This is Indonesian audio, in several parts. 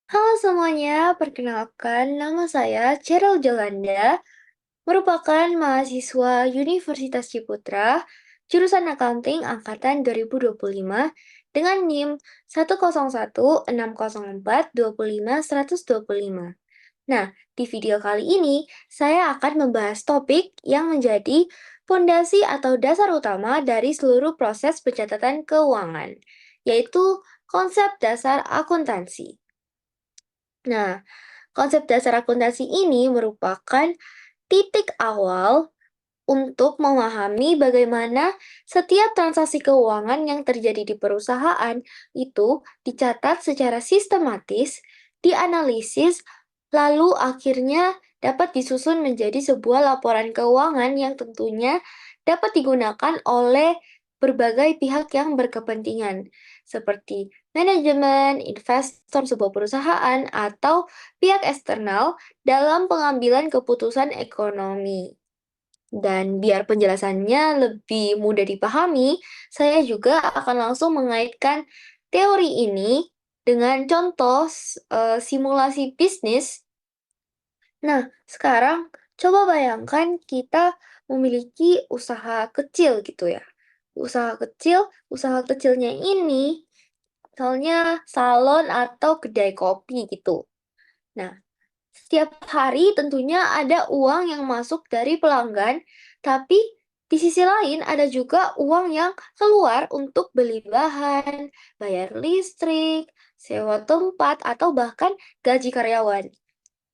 Halo semuanya, perkenalkan nama saya Cheryl Jolanda, merupakan mahasiswa Universitas Ciputra, jurusan Accounting angkatan 2025 dengan NIM 10160425125. Nah, di video kali ini saya akan membahas topik yang menjadi fondasi atau dasar utama dari seluruh proses pencatatan keuangan, yaitu konsep dasar akuntansi. Nah, konsep dasar akuntansi ini merupakan titik awal untuk memahami bagaimana setiap transaksi keuangan yang terjadi di perusahaan itu dicatat secara sistematis, dianalisis, lalu akhirnya dapat disusun menjadi sebuah laporan keuangan yang tentunya dapat digunakan oleh berbagai pihak yang berkepentingan, seperti manajemen, investor sebuah perusahaan, atau pihak eksternal dalam pengambilan keputusan ekonomi. Dan biar penjelasannya lebih mudah dipahami, saya juga akan langsung mengaitkan teori ini dengan contoh simulasi bisnis. Nah, sekarang coba bayangkan kita memiliki usaha kecil gitu ya. Usaha kecilnya ini misalnya salon atau kedai kopi gitu. Nah, setiap hari tentunya ada uang yang masuk dari pelanggan, tapi di sisi lain ada juga uang yang keluar untuk beli bahan, bayar listrik, sewa tempat, atau bahkan gaji karyawan.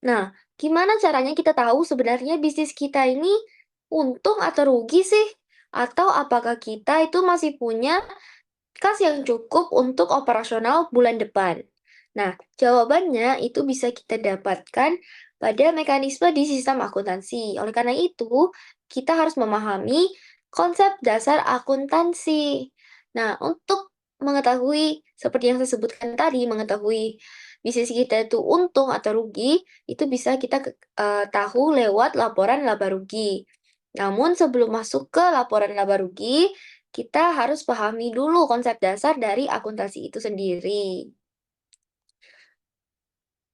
Nah, gimana caranya kita tahu sebenarnya bisnis kita ini untung atau rugi sih? Atau apakah kita itu masih punya kas yang cukup untuk operasional bulan depan? Nah, jawabannya itu bisa kita dapatkan pada mekanisme di sistem akuntansi. Oleh karena itu, kita harus memahami konsep dasar akuntansi. Nah, untuk mengetahui seperti yang saya sebutkan tadi, mengetahui bisnis kita itu untung atau rugi, itu bisa kita tahu lewat laporan laba rugi. Namun sebelum masuk ke laporan laba rugi, kita harus pahami dulu konsep dasar dari akuntansi itu sendiri.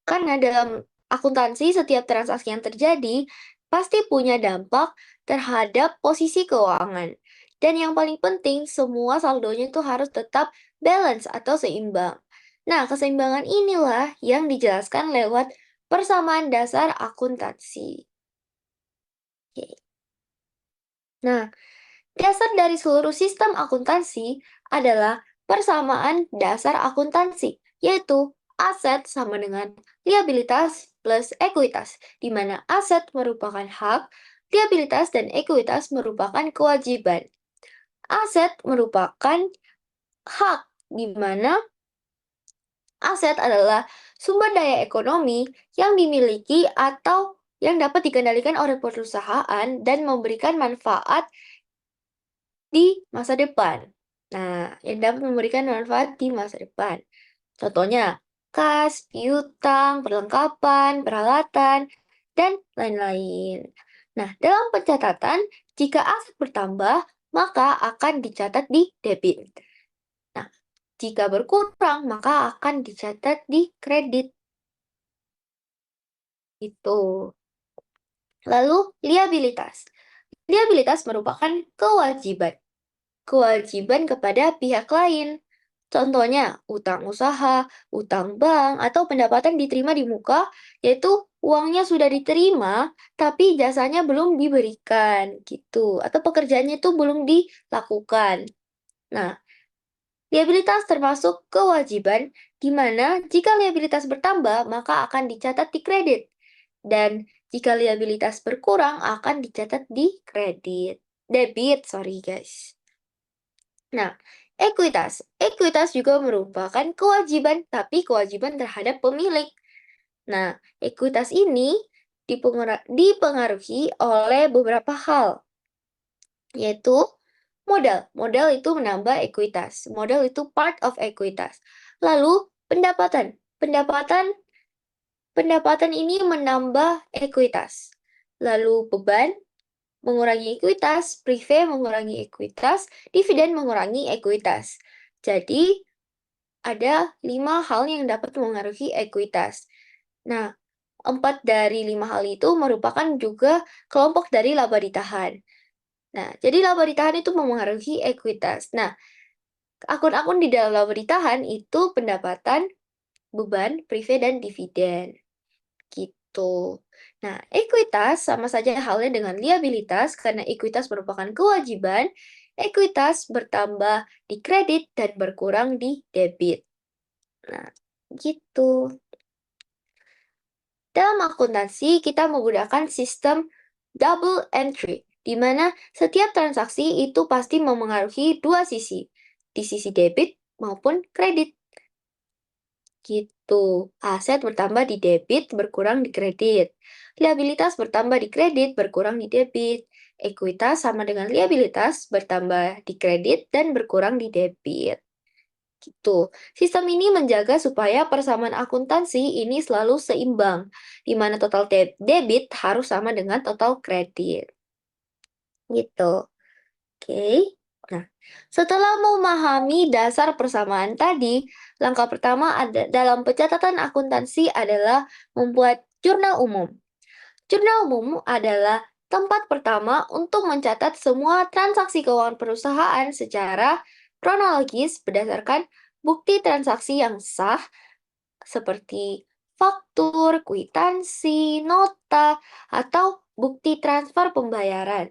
Karena dalam akuntansi, setiap transaksi yang terjadi pasti punya dampak terhadap posisi keuangan. Dan yang paling penting, semua saldonya itu harus tetap balance atau seimbang. Nah, keseimbangan inilah yang dijelaskan lewat persamaan dasar akuntansi. Oke. Nah, dasar dari seluruh sistem akuntansi adalah persamaan dasar akuntansi, yaitu aset sama dengan liabilitas plus ekuitas, di mana aset merupakan hak, liabilitas dan ekuitas merupakan kewajiban. Aset merupakan hak, di mana aset adalah sumber daya ekonomi yang dimiliki atau yang dapat dikendalikan oleh perusahaan dan memberikan manfaat di masa depan. Nah, yang dapat memberikan manfaat di masa depan. Contohnya, kas, piutang, perlengkapan, peralatan, dan lain-lain. Nah, dalam pencatatan, jika aset bertambah, maka akan dicatat di debit. Nah, jika berkurang, maka akan dicatat di kredit. Itu. Lalu, liabilitas. Liabilitas merupakan kewajiban. Kewajiban kepada pihak lain. Contohnya, utang usaha, utang bank, atau pendapatan diterima di muka, yaitu uangnya sudah diterima, tapi jasanya belum diberikan, gitu. Atau pekerjaannya itu belum dilakukan. Nah, liabilitas termasuk kewajiban, di mana jika liabilitas bertambah, maka akan dicatat di kredit. Dan jika liabilitas berkurang, akan dicatat di kredit. Debit, sorry guys. Nah, ekuitas. Ekuitas juga merupakan kewajiban, tapi kewajiban terhadap pemilik. Nah, ekuitas ini dipengaruhi oleh beberapa hal, yaitu modal. Modal itu menambah ekuitas. Modal itu part of ekuitas. Lalu, pendapatan. Pendapatan ini menambah ekuitas. Lalu, beban mengurangi ekuitas, prive mengurangi ekuitas, dividen mengurangi ekuitas. Jadi, ada 5 hal yang dapat mengaruhi ekuitas. Nah, 4 dari 5 hal itu merupakan juga kelompok dari laba ditahan. Nah, jadi laba ditahan itu memengaruhi ekuitas. Nah, akun-akun di dalam laba ditahan itu pendapatan, beban, prive, dan dividen. Gitu. Nah, ekuitas sama saja halnya dengan liabilitas karena ekuitas merupakan kewajiban, ekuitas bertambah di kredit dan berkurang di debit. Nah, gitu. Dalam akuntansi, kita menggunakan sistem double entry, di mana setiap transaksi itu pasti memengaruhi dua sisi, di sisi debit maupun kredit. Gitu. Aset bertambah di debit, berkurang di kredit. Liabilitas bertambah di kredit, berkurang di debit. Ekuitas sama dengan liabilitas, bertambah di kredit dan berkurang di debit. Gitu. Sistem ini menjaga supaya persamaan akuntansi ini selalu seimbang, di mana total debit harus sama dengan total kredit. Gitu. Oke. Nah, setelah memahami dasar persamaan tadi, langkah pertama dalam pencatatan akuntansi adalah membuat jurnal umum. Jurnal umum adalah tempat pertama untuk mencatat semua transaksi keuangan perusahaan secara kronologis berdasarkan bukti transaksi yang sah seperti faktur, kwitansi, nota, atau bukti transfer pembayaran.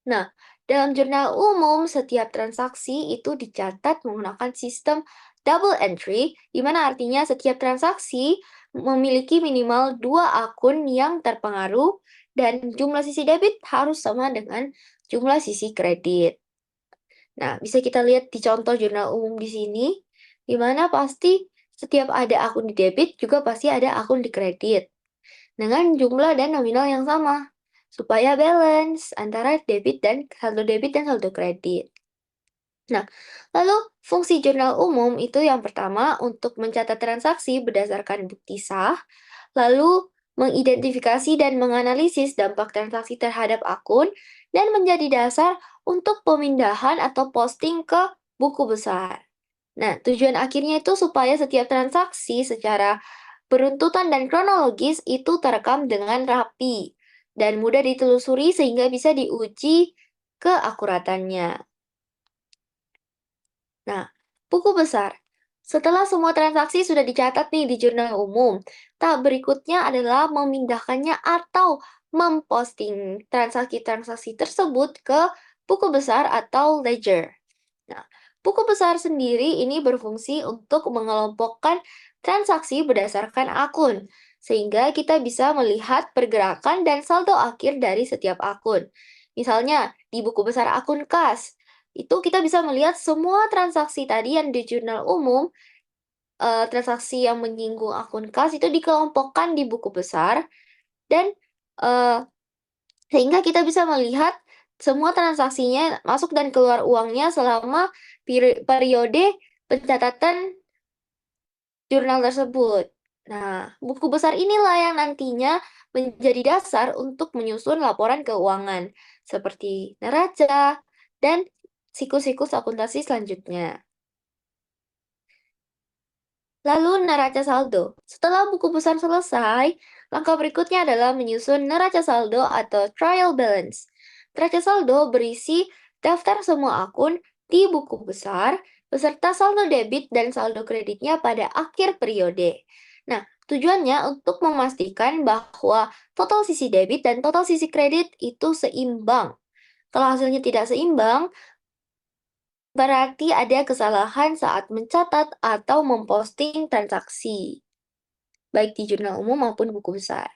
Nah, dalam jurnal umum, setiap transaksi itu dicatat menggunakan sistem double entry, di mana artinya setiap transaksi memiliki minimal 2 akun yang terpengaruh dan jumlah sisi debit harus sama dengan jumlah sisi kredit. Nah, bisa kita lihat di contoh jurnal umum di sini, di mana pasti setiap ada akun di debit juga pasti ada akun di kredit dengan jumlah dan nominal yang sama supaya balance antara saldo debit dan saldo kredit. Nah, lalu fungsi jurnal umum itu yang pertama untuk mencatat transaksi berdasarkan bukti sah, lalu mengidentifikasi dan menganalisis dampak transaksi terhadap akun, dan menjadi dasar untuk pemindahan atau posting ke buku besar. Nah, tujuan akhirnya itu supaya setiap transaksi secara beruntutan dan kronologis itu terekam dengan rapi dan mudah ditelusuri sehingga bisa diuji keakuratannya. Nah, buku besar. Setelah semua transaksi sudah dicatat nih di jurnal umum, tahap berikutnya adalah memindahkannya atau memposting transaksi-transaksi tersebut ke buku besar atau ledger. Nah, buku besar sendiri ini berfungsi untuk mengelompokkan transaksi berdasarkan akun, sehingga kita bisa melihat pergerakan dan saldo akhir dari setiap akun. Misalnya, di buku besar akun kas, itu kita bisa melihat semua transaksi tadi yang di jurnal umum, transaksi yang menyinggung akun kas itu dikelompokkan di buku besar, dan eh, sehingga kita bisa melihat semua transaksinya masuk dan keluar uangnya selama periode pencatatan jurnal tersebut. Nah, buku besar inilah yang nantinya menjadi dasar untuk menyusun laporan keuangan, seperti neraca dan siklus-siklus akuntansi selanjutnya. Lalu neraca saldo. Setelah buku besar selesai, langkah berikutnya adalah menyusun neraca saldo atau trial balance. Neraca saldo berisi daftar semua akun di buku besar beserta saldo debit dan saldo kreditnya pada akhir periode. Nah, tujuannya untuk memastikan bahwa total sisi debit dan total sisi kredit itu seimbang. Kalau hasilnya tidak seimbang, berarti ada kesalahan saat mencatat atau memposting transaksi, baik di jurnal umum maupun buku besar.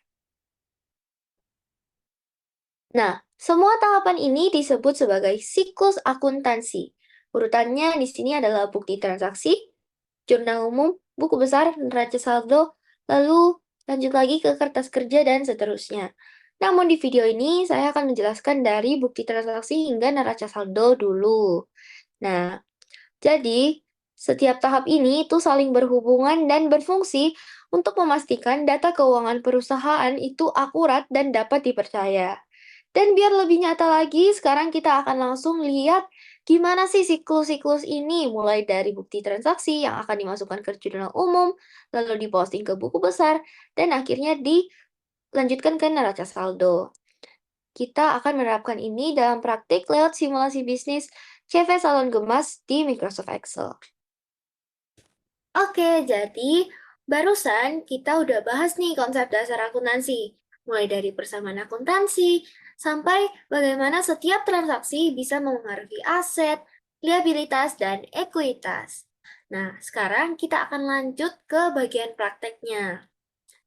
Nah, semua tahapan ini disebut sebagai siklus akuntansi. Urutannya di sini adalah bukti transaksi, jurnal umum, buku besar, neraca saldo, lalu lanjut lagi ke kertas kerja, dan seterusnya. Namun di video ini saya akan menjelaskan dari bukti transaksi hingga neraca saldo dulu. Nah, jadi, setiap tahap ini itu saling berhubungan dan berfungsi untuk memastikan data keuangan perusahaan itu akurat dan dapat dipercaya. Dan biar lebih nyata lagi, sekarang kita akan langsung lihat Gimana sih siklus-siklus ini? Mulai dari bukti transaksi yang akan dimasukkan ke jurnal umum, lalu diposting ke buku besar, dan akhirnya dilanjutkan ke neraca saldo. Kita akan menerapkan ini dalam praktik lewat simulasi bisnis CV Salon Gemas di Microsoft Excel. Oke, jadi barusan kita udah bahas nih konsep dasar akuntansi, mulai dari persamaan akuntansi sampai bagaimana setiap transaksi bisa mempengaruhi aset, liabilitas, dan ekuitas. Nah, sekarang kita akan lanjut ke bagian prakteknya,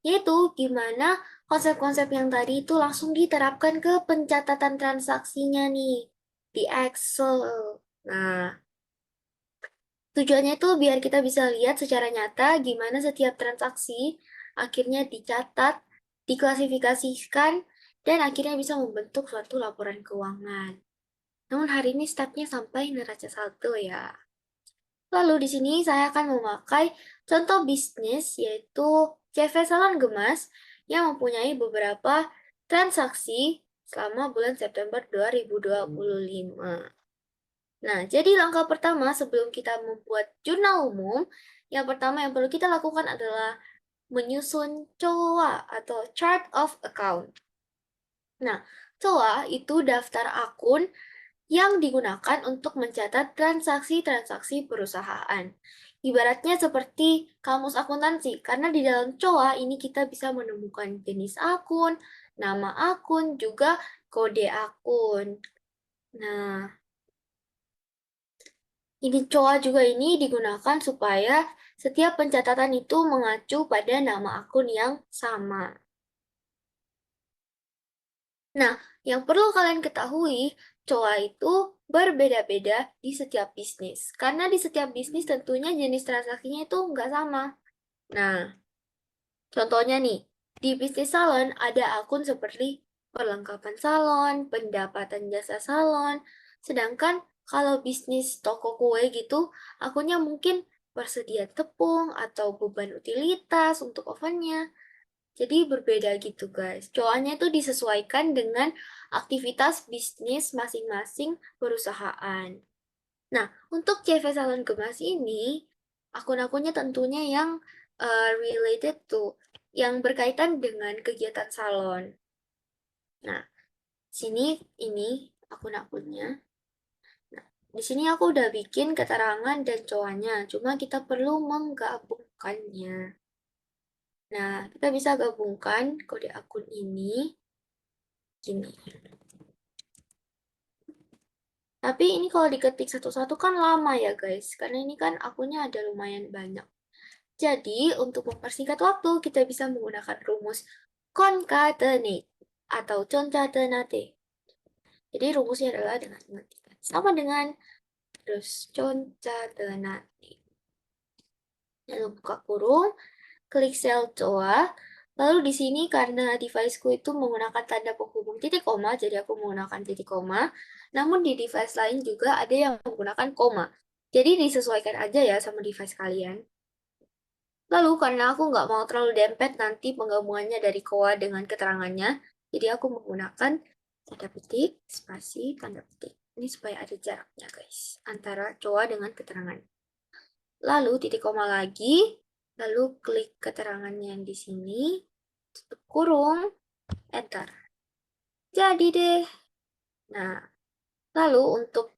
yaitu gimana konsep-konsep yang tadi itu langsung diterapkan ke pencatatan transaksinya nih di Excel. Nah, tujuannya itu biar kita bisa lihat secara nyata gimana setiap transaksi akhirnya dicatat, diklasifikasikan, dan akhirnya bisa membentuk suatu laporan keuangan. Namun hari ini stepnya sampai neraca saldo ya. Lalu di sini saya akan memakai contoh bisnis yaitu CV Salon Gemas yang mempunyai beberapa transaksi selama bulan September 2025. Nah, jadi langkah pertama sebelum kita membuat jurnal umum, yang pertama yang perlu kita lakukan adalah menyusun COA atau Chart of Account. Nah, COA itu daftar akun yang digunakan untuk mencatat transaksi-transaksi perusahaan. Ibaratnya seperti kamus akuntansi, karena di dalam COA ini kita bisa menemukan jenis akun, nama akun, juga kode akun. Nah, ini COA juga ini digunakan supaya setiap pencatatan itu mengacu pada nama akun yang sama. Nah, yang perlu kalian ketahui, COA itu berbeda-beda di setiap bisnis. Karena di setiap bisnis tentunya jenis transaksinya itu nggak sama. Nah, contohnya nih, di bisnis salon ada akun seperti perlengkapan salon, pendapatan jasa salon, sedangkan kalau bisnis toko kue gitu, akunnya mungkin persediaan tepung atau beban utilitas untuk ovennya. Jadi berbeda gitu guys. Coanya itu disesuaikan dengan aktivitas bisnis masing-masing perusahaan. Nah, untuk CV Salon Gemas ini, akun-akunnya tentunya yang related to, yang berkaitan dengan kegiatan salon. Nah, sini ini akun-akunnya. Nah, di sini aku udah bikin keterangan dan coanya, cuma kita perlu menggabungkannya. Nah, kita bisa gabungkan kode akun ini gini. Tapi ini kalau diketik satu-satu kan lama ya guys, karena ini kan akunnya ada lumayan banyak. Jadi, untuk mempersingkat waktu, kita bisa menggunakan rumus concatenate atau concatenate. Jadi, rumusnya adalah dengan mengetikkan sama dengan terus concatenate. Lalu buka kurung, klik sel COA. Lalu di sini karena deviceku itu menggunakan tanda penghubung titik koma, jadi aku menggunakan titik koma. Namun di device lain juga ada yang menggunakan koma. Jadi disesuaikan aja ya sama device kalian. Lalu karena aku nggak mau terlalu dempet nanti penggabungannya dari koa dengan keterangannya, jadi aku menggunakan tanda petik, spasi, tanda petik. Ini supaya ada jaraknya guys, antara coa dengan keterangan. Lalu titik koma lagi, lalu klik keterangannya yang di sini, tutup kurung, enter. Jadi deh. Nah, lalu untuk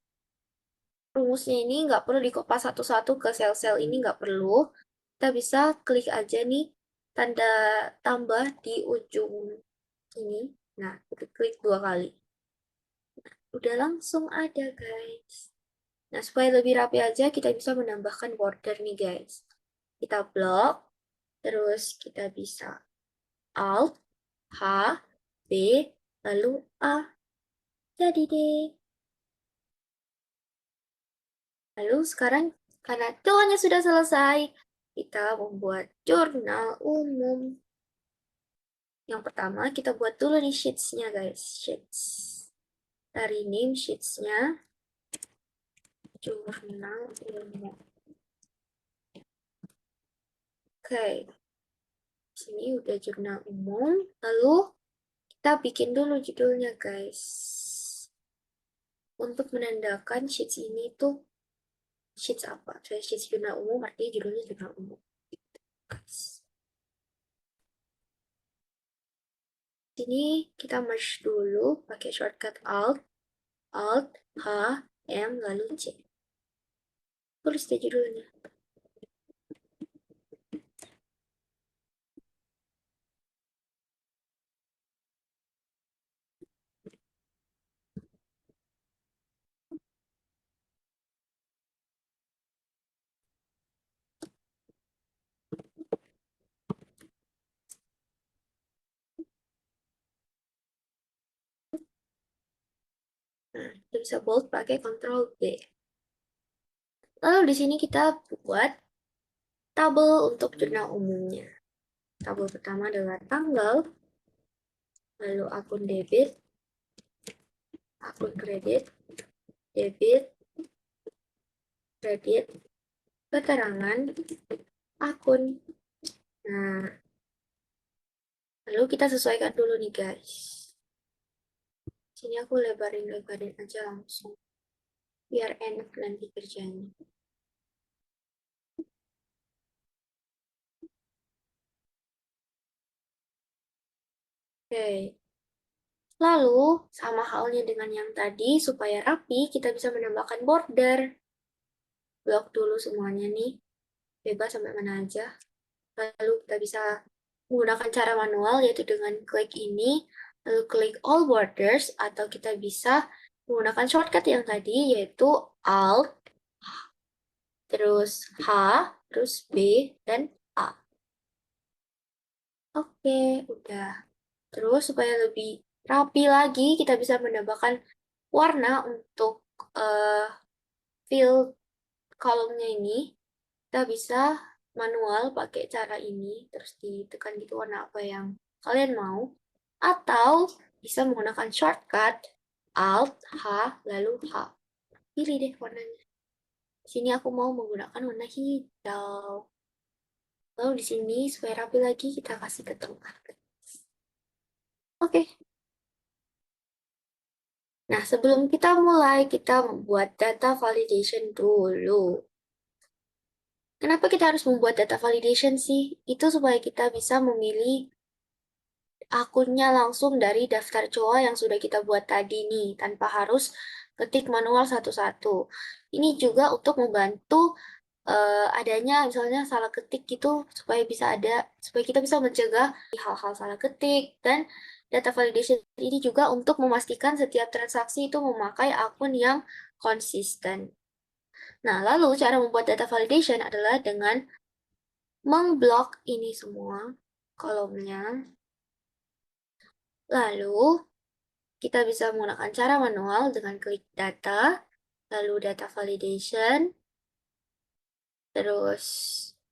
rumusnya ini nggak perlu dikopas satu-satu ke sel-sel ini, nggak perlu. Kita bisa klik aja nih tanda tambah di ujung ini. Nah, kita klik 2 kali. Udah langsung ada, guys. Nah, supaya lebih rapi aja, kita bisa menambahkan border nih, guys. Kita blok, terus kita bisa Alt, H, B, lalu A. Jadi deh. Lalu sekarang, karena cowoknya sudah selesai, kita membuat jurnal umum. Yang pertama, kita buat dulu nih sheets-nya, guys. Sheets. Dari name sheets-nya, jurnal umum. Oke, sini udah jurnal umum. Lalu kita bikin dulu judulnya, guys. untuk menandakan sheets ini tuh sheets apa. Saya sheets jurnal umum, artinya judulnya jurnal umum. Sini kita merge dulu pakai shortcut Alt, H, M, lalu C. Tulis deh judulnya. Nah, kita bisa bold pakai Ctrl B. Lalu di sini kita buat tabel untuk jurnal umumnya. Tabel pertama adalah tanggal, lalu akun debit, akun kredit, debit, kredit, keterangan, akun. Nah, lalu kita sesuaikan dulu nih guys. Sini aku lebarin-lebarin aja langsung, biar enak nanti kerjanya. Oke. Lalu, sama halnya dengan yang tadi, supaya rapi, kita bisa menambahkan border. Blok dulu semuanya nih, bebas sampai mana aja. Lalu kita bisa menggunakan cara manual, yaitu dengan klik ini, lalu klik all borders, atau kita bisa menggunakan shortcut yang tadi, yaitu Alt, terus H, terus B, dan A. Oke, udah. Terus supaya lebih rapi lagi, kita bisa menambahkan warna untuk fill kolomnya ini. Kita bisa manual pakai cara ini, terus ditekan gitu warna apa yang kalian mau. Atau bisa menggunakan shortcut Alt, H, lalu H. Pilih deh warnanya. Sini aku mau menggunakan warna hijau. Lalu di sini supaya rapi lagi kita kasih ke tengah. Oke. Nah, sebelum kita mulai, kita membuat data validation dulu. Kenapa kita harus membuat data validation sih? Itu supaya kita bisa memilih akunnya langsung dari daftar COA yang sudah kita buat tadi nih, tanpa harus ketik manual satu-satu. Ini juga untuk membantu adanya misalnya salah ketik gitu supaya kita bisa mencegah hal-hal salah ketik, dan data validation ini juga untuk memastikan setiap transaksi itu memakai akun yang konsisten. Nah, lalu cara membuat data validation adalah dengan memblok ini semua kolomnya. Lalu kita bisa menggunakan cara manual dengan klik data, lalu data validation, terus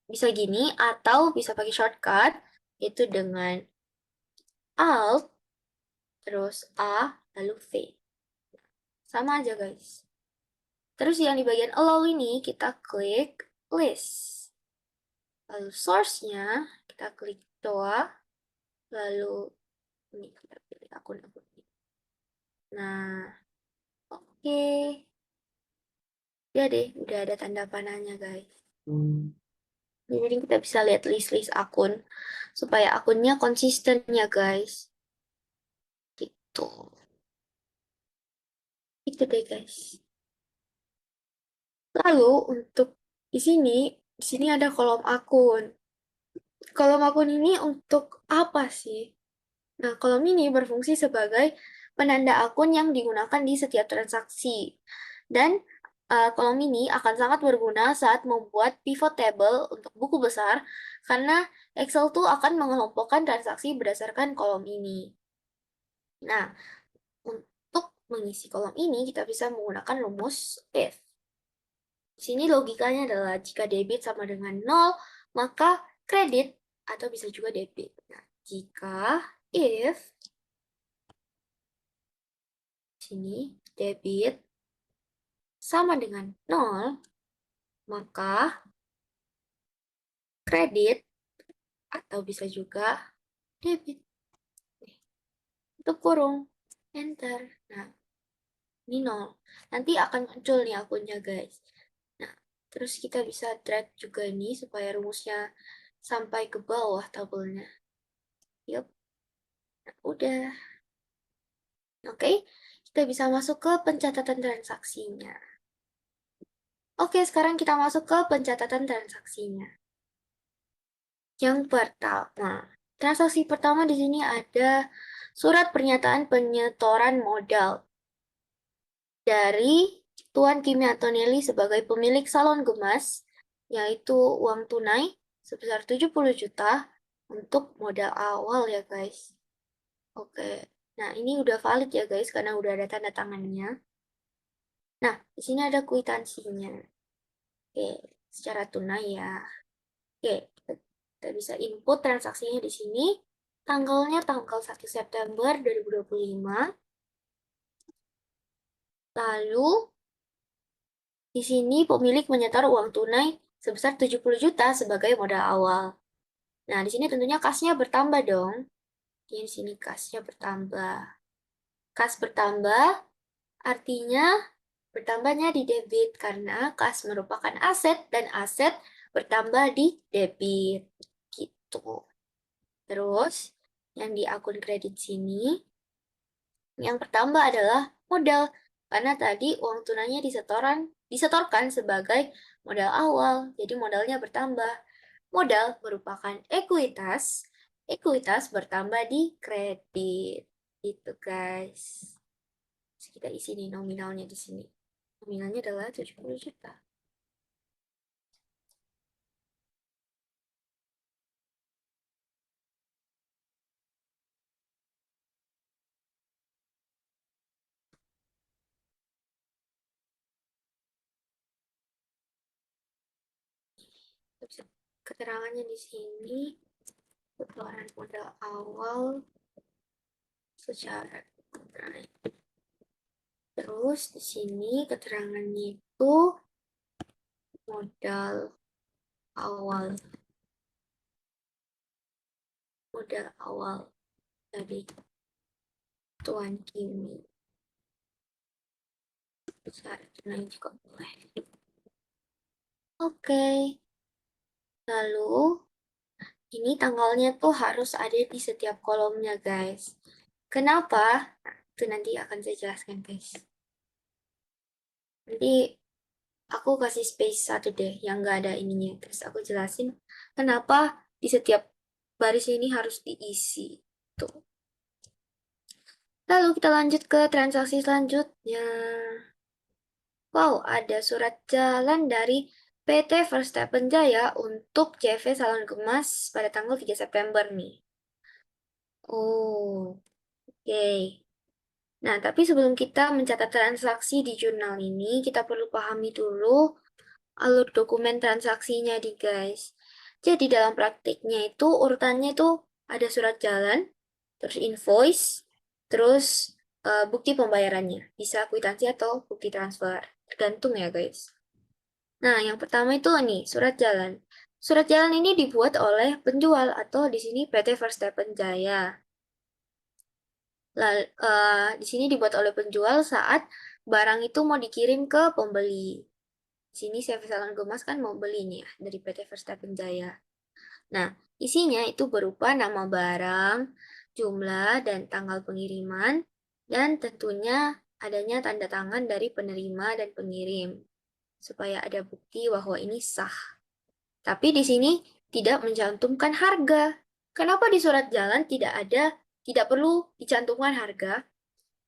bisa gini, atau bisa pakai shortcut, yaitu dengan Alt, terus A, lalu V. Sama aja guys. Terus yang di bagian allow ini, kita klik list. Lalu source-nya, kita klik doa, lalu ini kita pilih akun-akun ini. Nah, oke. Ya deh, udah ada tanda panahnya guys. Jadi kita bisa lihat list-list akun supaya akunnya konsisten ya guys. Gitu. Itu deh guys. Lalu untuk di sini ada kolom akun. Kolom akun ini untuk apa sih? Nah, kolom ini berfungsi sebagai penanda akun yang digunakan di setiap transaksi. Dan kolom ini akan sangat berguna saat membuat pivot table untuk buku besar, karena Excel tuh akan mengelompokkan transaksi berdasarkan kolom ini. Nah, untuk mengisi kolom ini, kita bisa menggunakan rumus if. Di sini logikanya adalah jika debit sama dengan 0, maka kredit atau bisa juga debit. Nah, jika if sini debit sama dengan 0, maka kredit atau bisa juga debit. Nih, itu kurung, enter. Nah, Ini 0. Nanti akan muncul nih akunnya, guys. Nah, terus kita bisa drag juga nih supaya rumusnya sampai ke bawah tabelnya. Yup, nah, udah. Oke, kita bisa masuk ke pencatatan transaksinya. Oke, sekarang kita masuk ke pencatatan transaksinya. Yang pertama, transaksi pertama di sini ada surat pernyataan penyetoran modal dari Tuan Kimi Antonelli sebagai pemilik salon gemas, yaitu uang tunai sebesar 70 juta untuk modal awal ya guys. Oke, nah ini udah valid ya guys karena udah ada tanda tangannya. Nah, di sini ada kwitansinya. Oke, secara tunai ya. Oke, kita bisa input transaksinya di sini. Tanggalnya tanggal 1 September 2025. Lalu, di sini pemilik menyetor uang tunai sebesar 70 juta sebagai modal awal. Nah, di sini tentunya kasnya bertambah dong. Di sini kasnya bertambah. Kas bertambah artinya bertambahnya di debit karena kas merupakan aset dan aset bertambah di debit. Gitu. Terus, yang di akun kredit sini, yang bertambah adalah modal. Karena tadi uang tunainya disetorkan sebagai modal awal, jadi modalnya bertambah. Modal merupakan ekuitas, ekuitas bertambah di kredit. Gitu guys. Terus kita isi nih nominalnya di sini. Nominalnya adalah 70 juta. Terus keterangannya di sini, keluaran modal awal secara tunai. Terus di sini keterangannya itu modal awal, modal awal dari Tuan Kimi. Bisa tunai juga boleh. Oke, lalu ini tanggalnya tuh harus ada di setiap kolomnya guys. Kenapa? Nah, itu nanti akan saya jelaskan guys. Nanti aku kasih space satu deh yang nggak ada ininya. Terus aku jelasin kenapa di setiap baris ini harus diisi. Tuh. Lalu kita lanjut ke transaksi selanjutnya. Wow, ada surat jalan dari PT First Step Jaya untuk CV Salon Gemas pada tanggal 3 September nih. Oh, oke. Nah, tapi sebelum kita mencatat transaksi di jurnal ini, kita perlu pahami dulu alur dokumen transaksinya di guys. Jadi dalam praktiknya itu urutannya itu ada surat jalan, terus invoice, terus bukti pembayarannya. Bisa kwitansi atau bukti transfer. Tergantung ya guys. Nah, yang pertama itu nih, surat jalan. Surat jalan ini dibuat oleh penjual atau di sini PT First Step Jaya. Lalu, di sini dibuat oleh penjual saat barang itu mau dikirim ke pembeli. Di sini CV Salon Gemas kan mau beli nih ya dari PT First Step Jaya. Nah, isinya itu berupa nama barang, jumlah dan tanggal pengiriman, dan tentunya adanya tanda tangan dari penerima dan pengirim, supaya ada bukti bahwa ini sah. Tapi di sini tidak mencantumkan harga. Kenapa di surat jalan tidak perlu dicantumkan harga?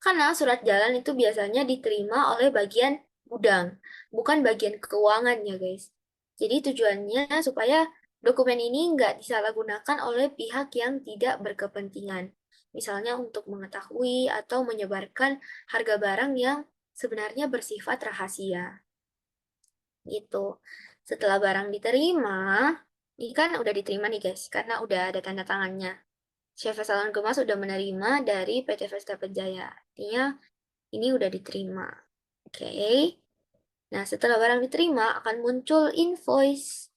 Karena surat jalan itu biasanya diterima oleh bagian gudang, bukan bagian keuangan ya guys. Jadi tujuannya supaya dokumen ini nggak disalahgunakan oleh pihak yang tidak berkepentingan. Misalnya untuk mengetahui atau menyebarkan harga barang yang sebenarnya bersifat rahasia. Gitu. Setelah barang diterima, ini kan udah diterima nih guys, karena udah ada tanda tangannya. Chef Salon Gemas sudah menerima dari PT Vesta Jaya. Artinya ini udah diterima. Oke. Nah, setelah barang diterima akan muncul invoice.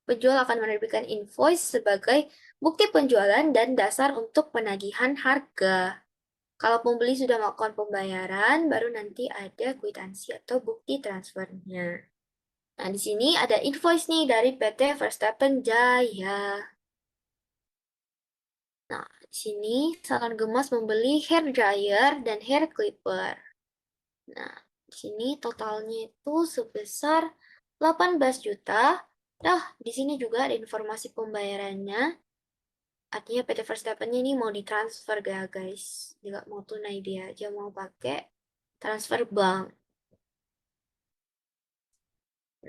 Penjual akan menerbitkan invoice sebagai bukti penjualan dan dasar untuk penagihan harga. Kalau pembeli sudah melakukan pembayaran, baru nanti ada kwitansi atau bukti transfernya. Nah, di sini ada invoice nih dari PT Verstappen Jaya. Nah, di sini Salon Gemas membeli hair dryer dan hair clipper. Nah, di sini totalnya itu sebesar 18 juta. Nah, di sini juga ada informasi pembayarannya. Artinya PT Verstappen ini mau ditransfer ya guys. Tidak mau tunai dia aja mau pakai transfer bank.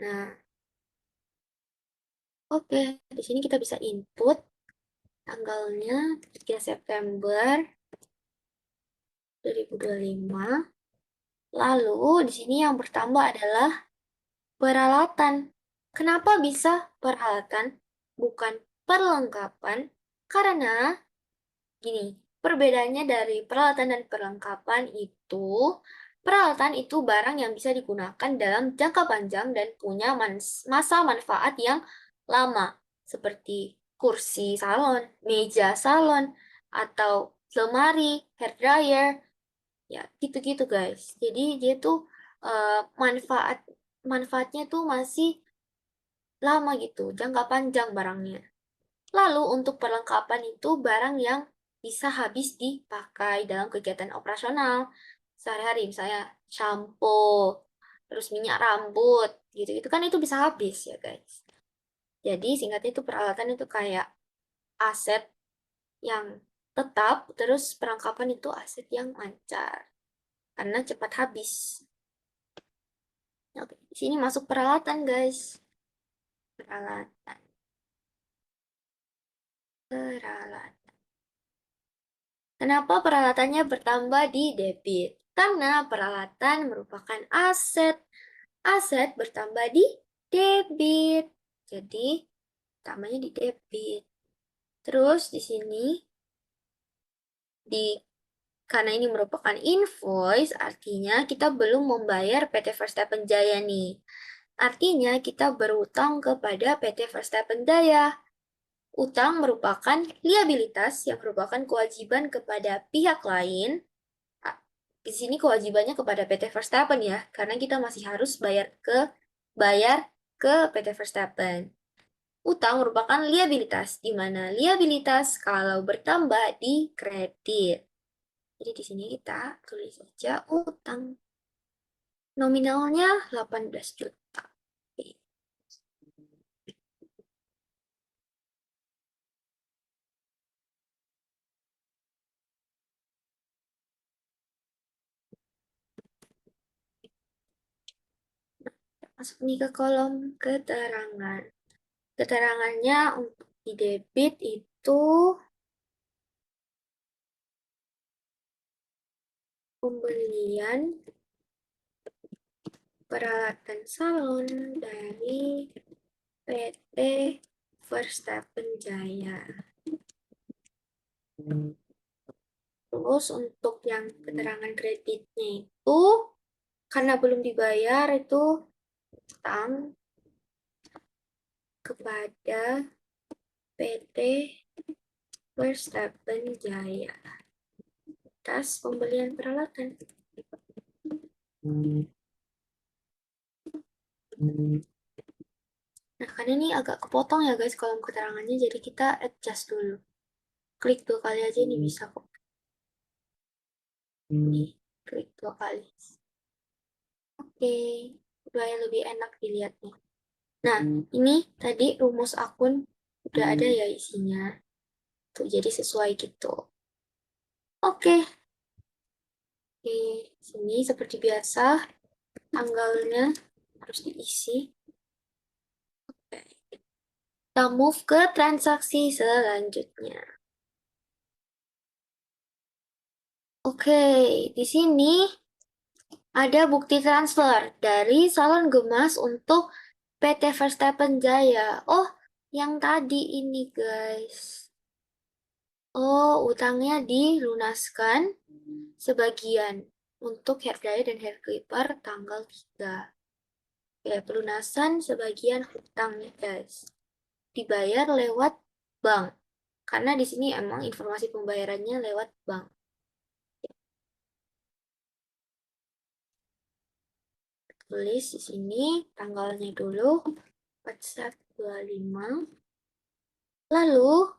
Nah, oke, di sini kita bisa input tanggalnya 3 September 2025. Lalu di sini yang bertambah adalah peralatan. Kenapa bisa peralatan bukan perlengkapan? Karena gini, perbedaannya dari peralatan dan perlengkapan itu, peralatan itu barang yang bisa digunakan dalam jangka panjang dan punya masa manfaat yang lama, seperti kursi salon, meja salon, atau lemari, hair dryer, ya gitu-gitu guys. Jadi dia tuh eh, manfaat manfaatnya tuh masih lama gitu, jangka panjang barangnya. Lalu untuk perlengkapan itu barang yang bisa habis dipakai dalam kegiatan operasional sehari-hari, misalnya shampoo, terus minyak rambut, gitu. Itu kan itu bisa habis ya guys. Jadi singkatnya itu peralatan itu kayak aset yang tetap, terus perlengkapan itu aset yang lancar karena cepat habis. Oke, di sini masuk peralatan guys. Peralatan, peralatan. Kenapa peralatannya bertambah di debit? Karena peralatan merupakan aset. Aset bertambah di debit. Jadi, tambahnya di debit. Terus di sini, di karena ini merupakan invoice, artinya kita belum membayar PT Verstappen Jaya nih. Artinya kita berutang kepada PT Verstappen Jaya. Utang merupakan liabilitas yang merupakan kewajiban kepada pihak lain. Di sini kewajibannya kepada PT Verstappen ya, karena kita masih harus bayar ke PT Verstappen. Utang merupakan liabilitas, di mana liabilitas kalau bertambah di kredit. Jadi di sini kita tulis saja utang. Nominalnya 18 juta. Oke, masuk nih ke kolom keterangan. Keterangannya untuk di debit itu pembelian peralatan salon dari PT Verstappen Jaya. Terus untuk yang keterangan kreditnya itu karena belum dibayar itu utang kepada PT Verstappen Jaya atas pembelian peralatan. Nah, karena ini agak kepotong ya guys kolom keterangannya, jadi kita adjust dulu. Klik 2 kali aja ini bisa kok. Nih, klik 2 kali. Oke, supaya lebih enak dilihatnya. Nah, ini tadi rumus akun udah ada ya isinya. Tuh, jadi sesuai gitu. Oke, oke. Sini seperti biasa, tanggalnya harus diisi. Oke. Kita move ke transaksi selanjutnya. Oke, di sini ada bukti transfer dari Salon Gemas untuk PT Verstappen Jaya. Oh, yang tadi ini guys. Oh, utangnya dilunaskan sebagian untuk hair dryer dan hair clipper tanggal 3. Ya, pelunasan sebagian hutang nih guys. Dibayar lewat bank. Karena di sini emang informasi pembayarannya lewat bank. tulis di sini tanggalnya dulu, 4125. Lalu,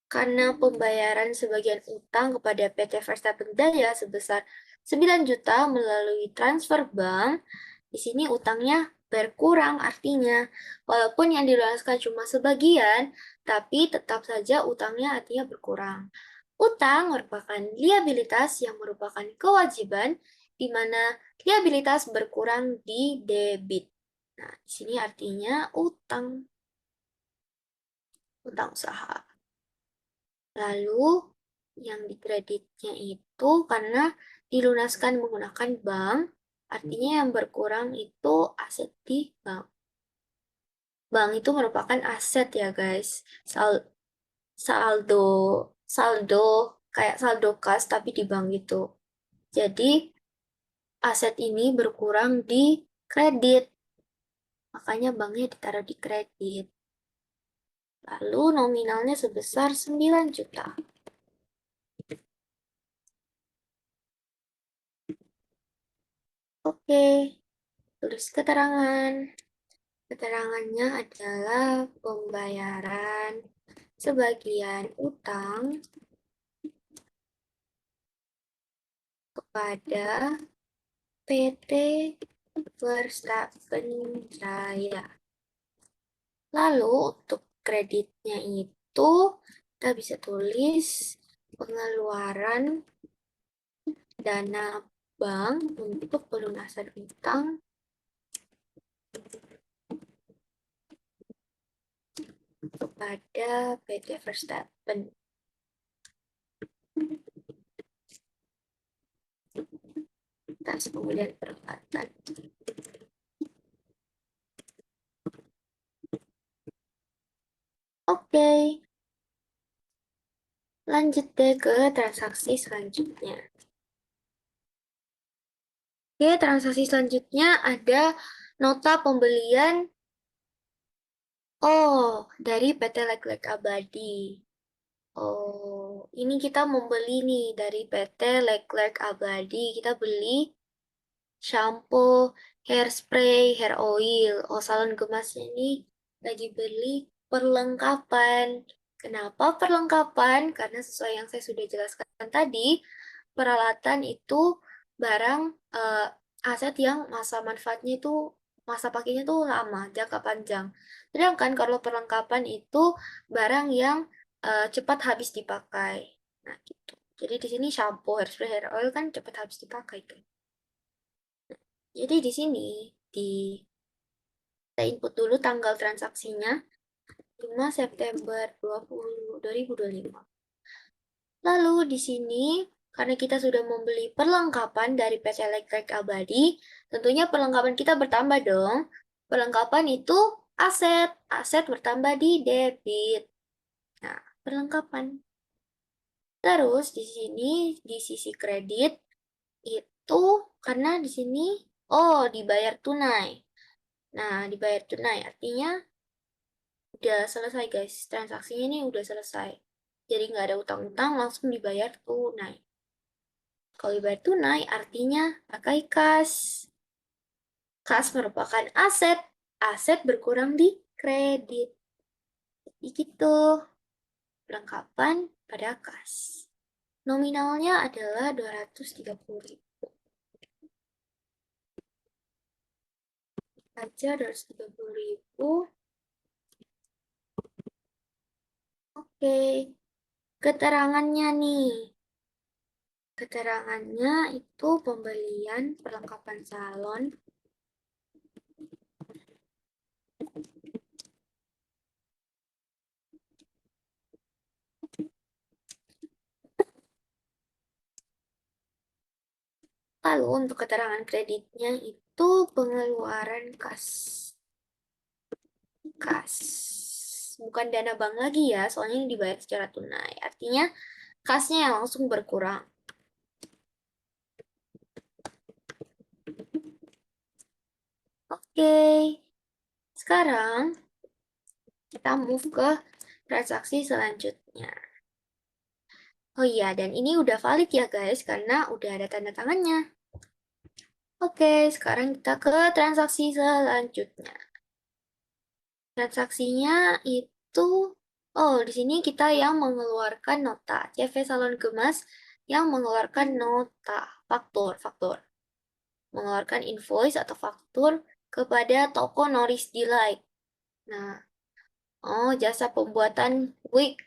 karena pembayaran sebagian utang kepada PT Verstappen Jaya sebesar 9 juta melalui transfer bank, di sini utangnya berkurang artinya. Walaupun yang dilunaskan cuma sebagian, tapi tetap saja utangnya artinya berkurang. Utang merupakan liabilitas yang merupakan kewajiban di mana liabilitas berkurang di debit. Nah, di sini artinya utang usaha. Lalu yang dikreditnya itu karena dilunaskan menggunakan bank, artinya yang berkurang itu aset di bank. Bank itu merupakan aset ya guys. Saldo, saldo kayak saldo kas tapi di bank itu. Jadi aset ini berkurang di kredit. Makanya banknya ditaruh di kredit. Lalu nominalnya sebesar 9 juta. Oke, tulis keterangan. Keterangannya adalah pembayaran sebagian utang kepada PT Verstappen Jaya. Lalu untuk kreditnya itu kita bisa tulis pengeluaran dana bank untuk pelunasan utang kepada PT Verstappen. Atas kemudian perempatan. Oke, lanjut deh ke transaksi selanjutnya. Oke, transaksi selanjutnya ada nota pembelian dari PT Leclerc Abadi. Ini kita membeli nih dari PT Leclerc Abadi. Kita beli shampoo, hairspray, hair oil. Salon gemasnya ini lagi beli perlengkapan. Kenapa perlengkapan? Karena sesuai yang saya sudah jelaskan tadi, peralatan itu barang aset yang masa manfaatnya itu masa pakainya itu lama, jangka panjang. Sedangkan kalau perlengkapan itu barang yang cepat habis dipakai. Nah, gitu. Jadi di sini shampoo, hairspray, hair oil kan cepat habis dipakai kan. Jadi di sini di kita input dulu tanggal transaksinya 5 September 2025. Lalu di sini karena kita sudah membeli perlengkapan dari PT Electric Abadi, tentunya perlengkapan kita bertambah dong. Perlengkapan itu aset, aset bertambah di debit. Nah, perlengkapan. Terus di sini di sisi kredit itu karena di sini dibayar tunai. Nah, dibayar tunai artinya udah selesai guys. Transaksinya ini udah selesai. Jadi nggak ada utang-utang, langsung dibayar tunai. Kalau dibayar tunai artinya pakai kas. Kas merupakan aset. Aset berkurang di kredit. Jadi gitu. Perlengkapan pada kas. Nominalnya adalah 230.000. Aja 230.000. Oke. Keterangannya nih. Keterangannya itu pembelian perlengkapan salon. Lalu untuk keterangan kreditnya itu pengeluaran kas. Kas. Bukan dana bank lagi ya, soalnya ini dibayar secara tunai. Artinya kasnya yang langsung berkurang. Oke. Sekarang kita move ke transaksi selanjutnya. Oh iya, dan ini udah valid ya guys, karena udah ada tanda tangannya. Oke, sekarang kita ke transaksi selanjutnya. Transaksinya itu, oh di sini kita yang mengeluarkan nota. CV Salon Gemas yang mengeluarkan nota, faktur. Mengeluarkan invoice atau faktur kepada toko Noris Delight. Nah, oh jasa pembuatan wig.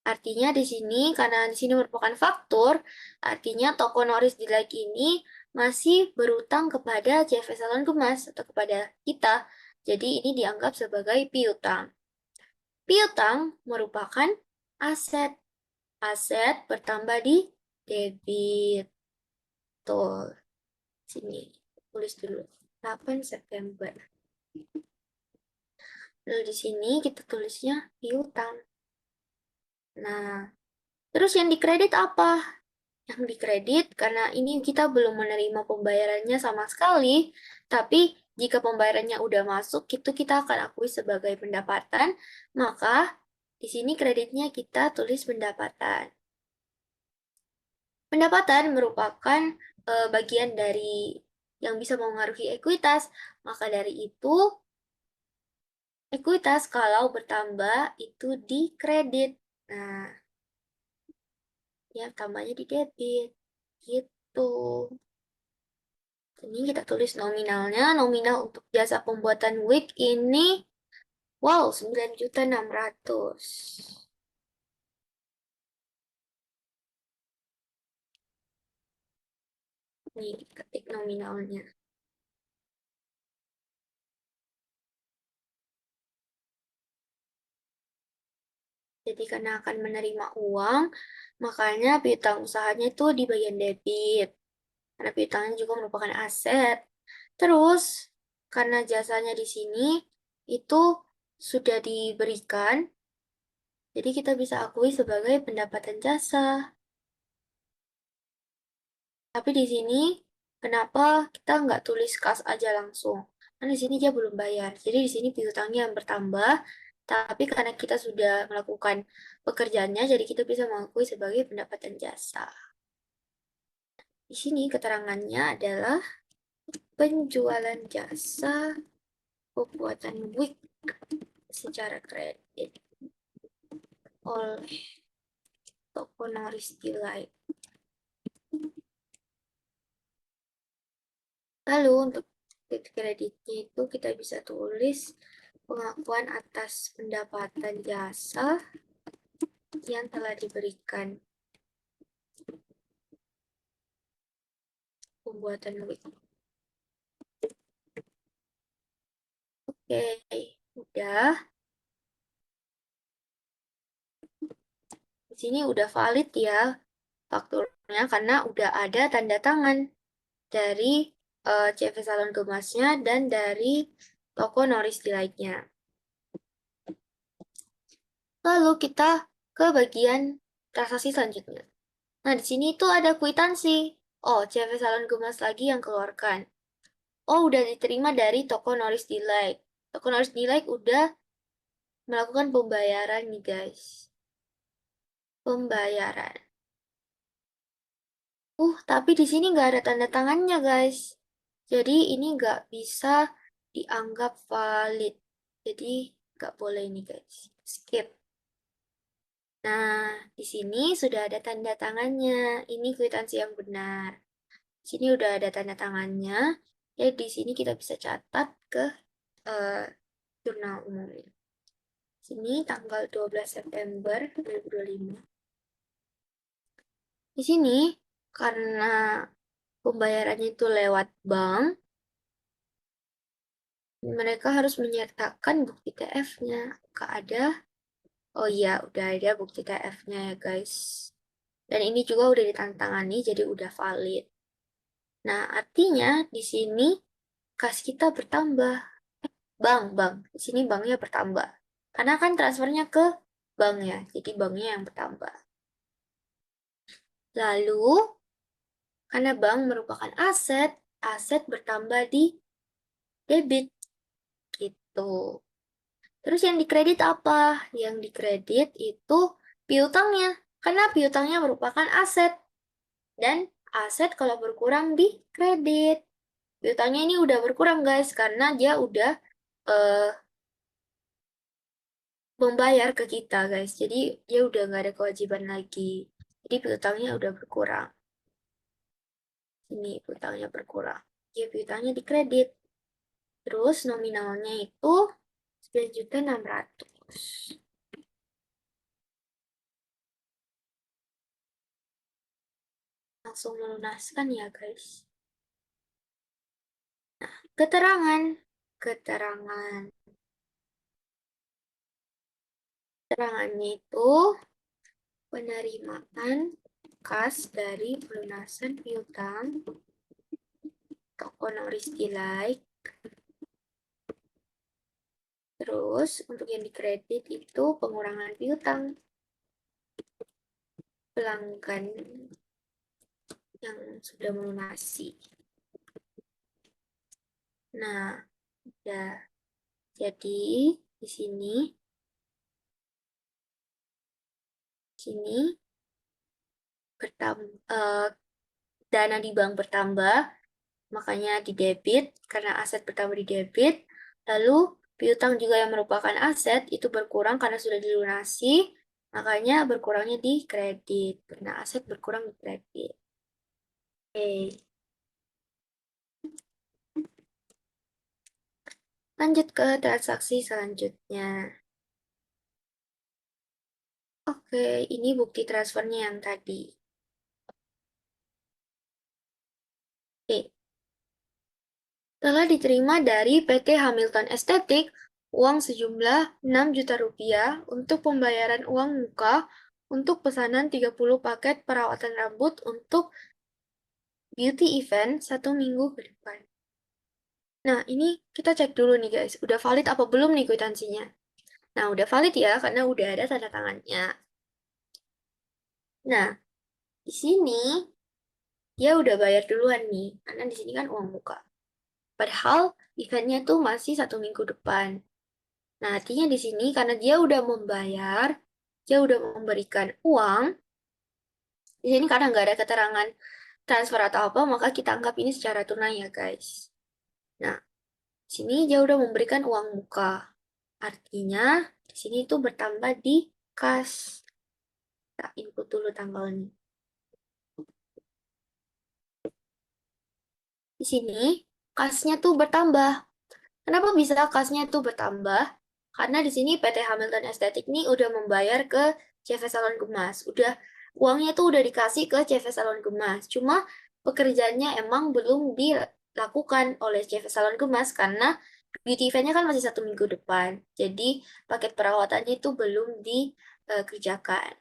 Artinya di sini, karena di sini merupakan faktur, artinya toko Noris Delight ini masih berutang kepada CV Salon Gemas atau kepada kita. Jadi ini dianggap sebagai piutang. Piutang merupakan aset. Aset bertambah di debit. Tuh, sini. Tulis dulu. 8 September. Lalu di sini kita tulisnya piutang. Nah, terus yang dikredit apa? Yang dikredit karena ini kita belum menerima pembayarannya sama sekali, tapi jika pembayarannya udah masuk, itu kita akan akui sebagai pendapatan, maka di sini kreditnya kita tulis pendapatan. Pendapatan merupakan bagian dari yang bisa mengaruhi ekuitas, maka dari itu ekuitas kalau bertambah itu dikredit. Nah, ya tambahnya di debit. Gitu. Ini kita tulis nominalnya. Nominal untuk jasa pembuatan wig ini, wow, 9.600.000. Nih, ketik nominalnya. Jadi karena akan menerima uang, makanya piutang usahanya itu di bagian debit. Karena piutangnya juga merupakan aset. Terus, karena jasanya di sini itu sudah diberikan, jadi kita bisa akui sebagai pendapatan jasa. Tapi di sini, kenapa kita nggak tulis kas aja langsung? Karena di sini dia belum bayar. Jadi di sini piutangnya yang bertambah, tapi karena kita sudah melakukan pekerjaannya, jadi kita bisa mengakui sebagai pendapatan jasa. Di sini keterangannya adalah penjualan jasa pembuatan wig secara kredit oleh toko Noris Delight. Lalu untuk kreditnya itu kita bisa tulis pengakuan atas pendapatan jasa yang telah diberikan pembuatan wig. Oke, udah. Di sini udah valid ya fakturnya karena udah ada tanda tangan dari CV Salon Gemasnya dan dari toko Noris Delight-nya. Lalu kita ke bagian transaksi selanjutnya. Nah, di sini tuh ada kwitansi. Oh, CV Salon Gemas lagi yang keluarkan. Oh, udah diterima dari toko Noris Delight. Toko Noris Delight udah melakukan pembayaran nih, guys. Pembayaran. Tapi di sini nggak ada tanda tangannya, guys. Jadi ini nggak bisa dianggap valid. Jadi nggak boleh ini, guys. Skip. Nah, di sini sudah ada tanda tangannya. Ini kwitansi yang benar. Di sini udah ada tanda tangannya. Jadi di sini kita bisa catat ke eh, jurnal umumnya. Sini tanggal 12 September 2025. Di sini karena pembayarannya itu lewat bank, mereka harus menyertakan bukti TF-nya. Apakah ada? Oh iya, udah ada bukti TF-nya ya guys. Dan ini juga udah ditantangani, jadi udah valid. Nah, artinya di sini kas kita bertambah. Bang. Di sini banknya bertambah. Karena kan transfernya ke bank ya, jadi banknya yang bertambah. Lalu, karena bank merupakan aset, aset bertambah di debit gitu. Terus yang dikredit apa? Yang dikredit itu piutangnya. Karena piutangnya merupakan aset. Dan aset kalau berkurang di kredit. Piutangnya ini udah berkurang guys, karena dia udah eh, membayar ke kita guys. Jadi dia udah nggak ada kewajiban lagi. Jadi piutangnya udah berkurang. Ini piutangnya berkurang. Dia piutangnya di kredit. Terus nominalnya itu 9.600.000. Langsung melunaskan ya guys. Keterangan. Keterangan. Keterangannya itu penerimaan kas dari pelunasan piutang toko noris Delight. Terus untuk yang dikredit itu pengurangan piutang pelanggan yang sudah melunasi. Nah, udah. Jadi di sini dana di bank bertambah, makanya di debit karena aset bertambah di debit. Lalu piutang juga yang merupakan aset itu berkurang karena sudah dilunasi, makanya berkurangnya di kredit. Karena aset berkurang di kredit. Oke, lanjut ke transaksi selanjutnya. Oke, ini bukti transfernya yang tadi. Oke, telah diterima dari PT Hamilton Estetik uang sejumlah 6 juta rupiah untuk pembayaran uang muka untuk pesanan 30 paket perawatan rambut untuk beauty event 1 minggu ke depan. Nah, ini kita cek dulu nih guys, udah valid apa belum nih kwitansinya? Nah, udah valid ya, karena udah ada tanda tangannya. Nah, di sini dia udah bayar duluan nih, karena di sini kan uang muka. Padahal eventnya tuh masih 1 minggu depan. Nah, artinya di sini karena dia udah membayar, dia udah memberikan uang, di sini karena nggak ada keterangan transfer atau apa, maka kita anggap ini secara tunai ya guys. Nah, di sini dia udah memberikan uang muka. Artinya di sini itu bertambah di kas. Kita input dulu tanggalnya. Di sini kasnya tuh bertambah. Kenapa bisa kasnya tuh bertambah? Karena di sini PT Hamilton Estetik ini udah membayar ke CV Salon Gemas. Uangnya tuh udah dikasih ke CV Salon Gemas. Cuma pekerjaannya emang belum dilakukan oleh CV Salon Gemas karena beauty eventnya kan masih 1 minggu depan. Jadi paket perawatannya itu belum dikerjakan.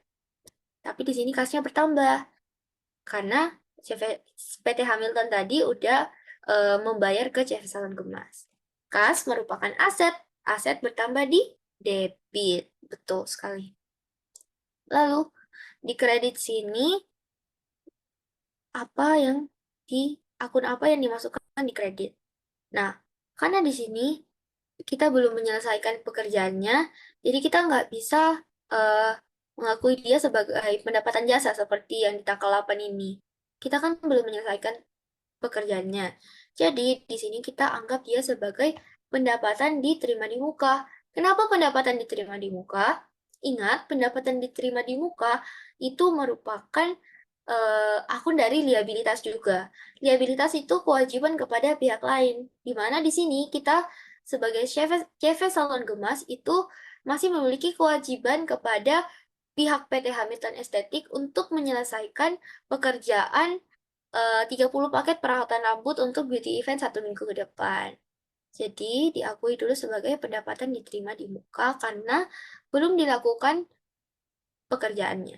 Tapi di sini kasnya bertambah karena CV, PT Hamilton tadi udah membayar ke CV Salon Gemas. Kas merupakan aset. Aset bertambah di debit. Betul sekali. Lalu, di kredit sini, apa yang akun apa yang dimasukkan di kredit? Nah, karena di sini kita belum menyelesaikan pekerjaannya, jadi kita nggak bisa eh, mengakui dia sebagai pendapatan jasa seperti yang di tanggal 8 ini. Kita kan belum menyelesaikan pekerjaannya. Jadi, di sini kita anggap dia sebagai pendapatan diterima di muka. Kenapa pendapatan diterima di muka? Ingat, pendapatan diterima di muka itu merupakan akun dari liabilitas juga. Liabilitas itu kewajiban kepada pihak lain, di mana di sini kita sebagai CV Salon Gemas itu masih memiliki kewajiban kepada pihak PT Hamilton Estetik untuk menyelesaikan pekerjaan 30 paket perawatan rambut untuk beauty event 1 minggu ke depan. Jadi diakui dulu sebagai pendapatan diterima di muka karena belum dilakukan pekerjaannya.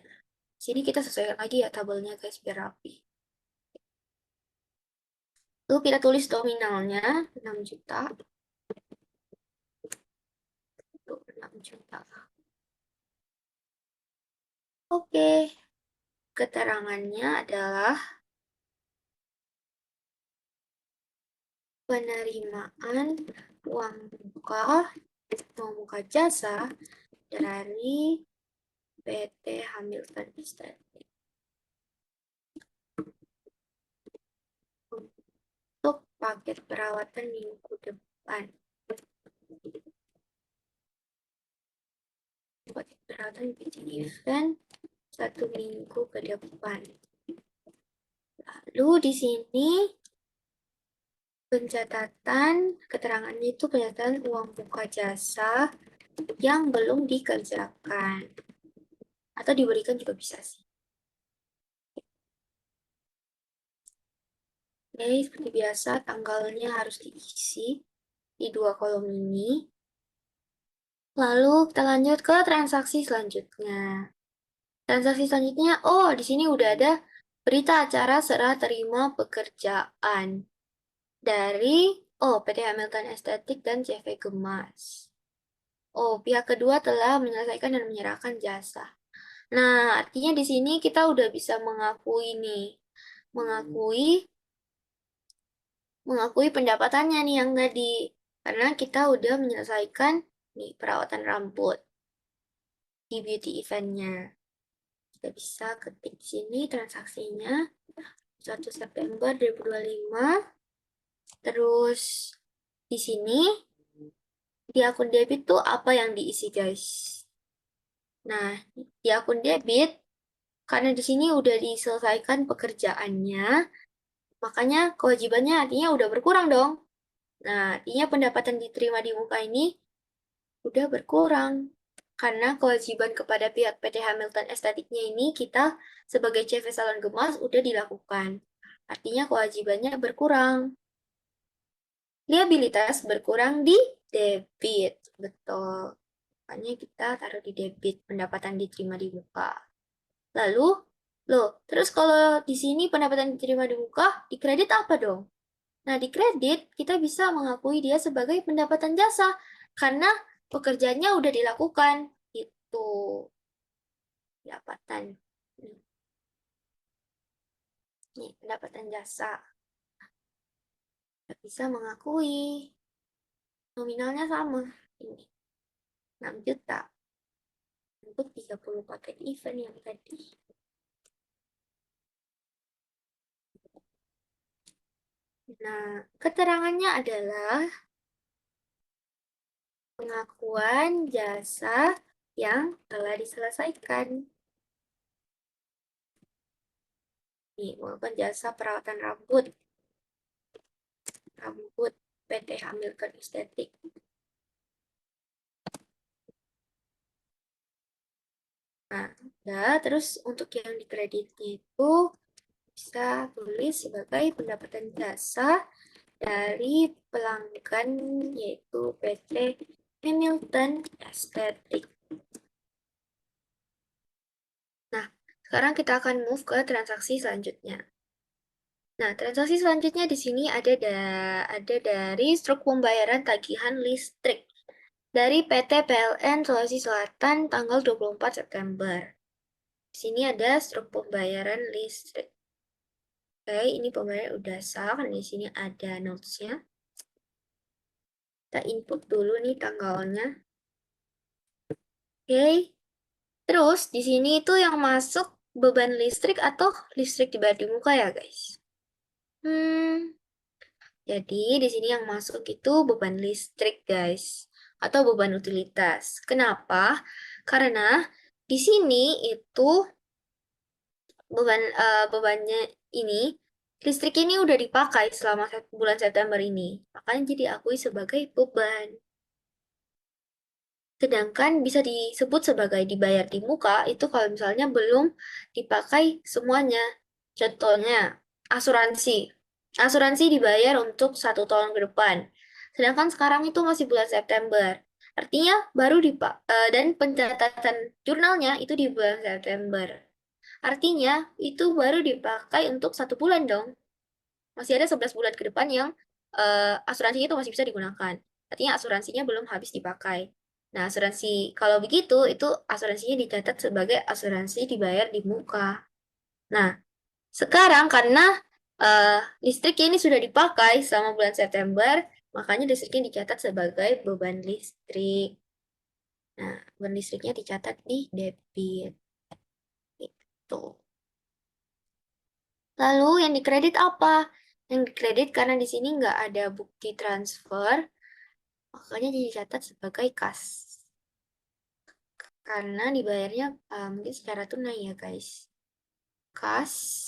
Sini kita sesuaikan lagi ya tabelnya guys biar rapi. Lalu kita tulis nominalnya 6 juta. Tuh, 6 juta. Oke, keterangannya adalah penerimaan uang muka, uang muka jasa dari PT Hamilton Estate. paket perawatan minggu depan. Paket perawatan bikin event 1 minggu ke depan. Lalu di sini pencatatan, keterangannya itu pencatatan uang muka jasa yang belum dikerjakan. Atau diberikan juga bisa sih. Oke, seperti biasa tanggalnya harus diisi di 2 kolom ini. Lalu kita lanjut ke transaksi selanjutnya. Transaksi selanjutnya, oh di sini udah ada berita acara serah terima pekerjaan dari PT Hamilton Estetik dan CV Gemas. Pihak kedua telah menyelesaikan dan menyerahkan jasa. Nah, artinya di sini kita udah bisa mengakui nih, mengakui pendapatannya nih yang tadi, karena kita udah menyelesaikan nih perawatan rambut di beauty eventnya. Kita bisa ketik sini transaksinya 1 September 2025. Terus di sini di akun debit tuh apa yang diisi, guys? Nah, di akun debit karena di sini udah diselesaikan pekerjaannya, makanya kewajibannya artinya udah berkurang dong. Nah, artinya pendapatan diterima di muka ini udah berkurang. Karena kewajiban kepada pihak PT Hamilton Estetiknya ini kita sebagai CV Salon Gemas udah dilakukan. Artinya kewajibannya berkurang. Liabilitas berkurang di debit. Betul. Makanya kita taruh di debit, pendapatan diterima di muka. Lalu, terus kalau di sini pendapatan diterima di muka, di kredit apa dong? Nah, di kredit kita bisa mengakui dia sebagai pendapatan jasa karena pekerjaannya udah dilakukan. Itu pendapatan. Nih, pendapatan jasa. Kita bisa mengakui nominalnya sama. Ini, 6 juta untuk 30 paket event yang tadi. Nah, keterangannya adalah pengakuan jasa yang telah diselesaikan. Nih, melakukan jasa perawatan rambut PT Hamilton Estetik. Nah, terus untuk yang dikreditnya itu bisa tulis sebagai pendapatan jasa dari pelanggan yaitu PT Hamilton Estetik. Nah, sekarang kita akan move ke transaksi selanjutnya. Nah, transaksi selanjutnya di sini ada dari struk pembayaran tagihan listrik dari PT PLN Sulawesi Selatan tanggal 24 September. Di sini ada struk pembayaran listrik. Oke, ini pembayaran udah sah, kan di sini ada notes-nya. Kita input dulu nih tanggalnya. Oke, terus di sini itu yang masuk beban listrik atau listrik dibayar di muka ya, guys. Jadi di sini yang masuk itu beban listrik, guys, atau beban utilitas. Kenapa? Karena di sini itu bebannya ini listrik ini udah dipakai selama bulan September ini. Makanya jadi akui sebagai beban. Sedangkan bisa disebut sebagai dibayar di muka itu kalau misalnya belum dipakai semuanya. Contohnya, asuransi. Asuransi dibayar untuk 1 tahun ke depan. Sedangkan sekarang itu masih bulan September. Artinya baru dan pencatatan jurnalnya itu di bulan September. Artinya itu baru dipakai untuk 1 bulan dong. Masih ada 11 bulan ke depan yang asuransinya itu masih bisa digunakan. Artinya asuransinya belum habis dipakai. Nah, asuransi kalau begitu itu asuransinya dicatat sebagai asuransi dibayar di muka. Nah, sekarang karena listriknya ini sudah dipakai selama bulan September, makanya listriknya dicatat sebagai beban listrik. Nah, beban listriknya dicatat di debit. Itu. Lalu yang dikredit apa? Yang dikredit karena di sini nggak ada bukti transfer, makanya dicatat sebagai kas. Karena dibayarnya mungkin secara tunai ya guys. Kas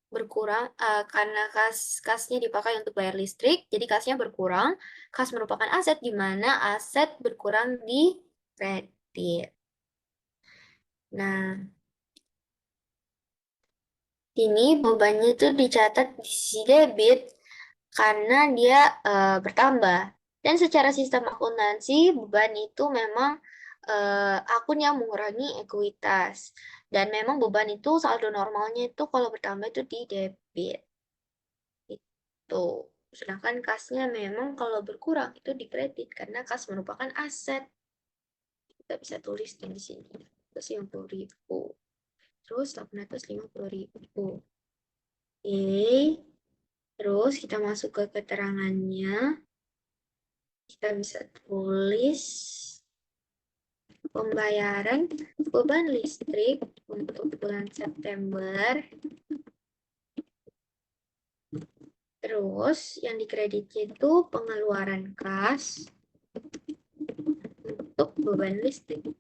berkurang karena kasnya dipakai untuk bayar listrik, jadi kasnya berkurang. Kas merupakan aset di mana aset berkurang di kredit. Nah, ini bebannya itu dicatat di sisi debit karena dia bertambah. Dan secara sistem akuntansi, beban itu memang akun yang mengurangi ekuitas. Dan memang beban itu saldo normalnya itu kalau bertambah itu di debit. Itu. Sedangkan kasnya memang kalau berkurang itu di kredit karena kas merupakan aset. Kita bisa tulis di sini. Terus 50.000. Terus 850.000. Oke. Terus kita masuk ke keterangannya. Kita bisa tulis pembayaran beban listrik untuk bulan September. Terus yang dikreditnya itu pengeluaran kas untuk beban listrik.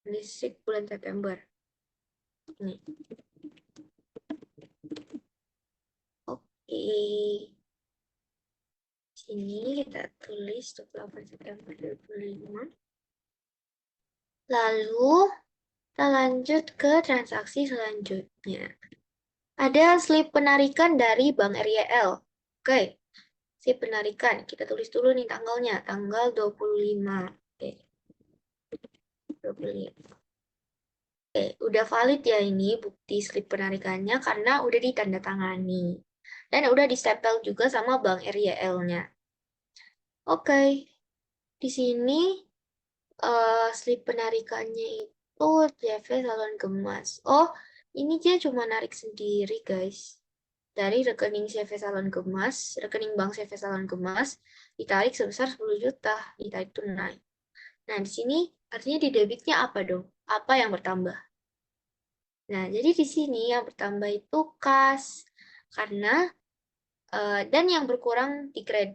Listrik bulan September. Nih. Oke. Sini kita tulis 28 September 2005. Lalu kita lanjut ke transaksi selanjutnya. Ada slip penarikan dari Bank RYL. Oke, slip penarikan. Kita tulis dulu nih tanggalnya. Tanggal 25. Oke, 25. Oke, udah valid ya ini bukti slip penarikannya karena udah ditandatangani. Dan udah distempel juga sama Bank RYL-nya. Oke, di sini slip penarikannya itu CV Salon Gemas. Oh, ini dia cuma narik sendiri, guys. Dari rekening CV Salon Gemas, rekening bank CV Salon Gemas, ditarik sebesar 10 juta, ditarik tunai. Nah, di sini artinya di debitnya apa dong? Apa yang bertambah? Nah, jadi di sini yang bertambah itu kas. Karena, dan yang berkurang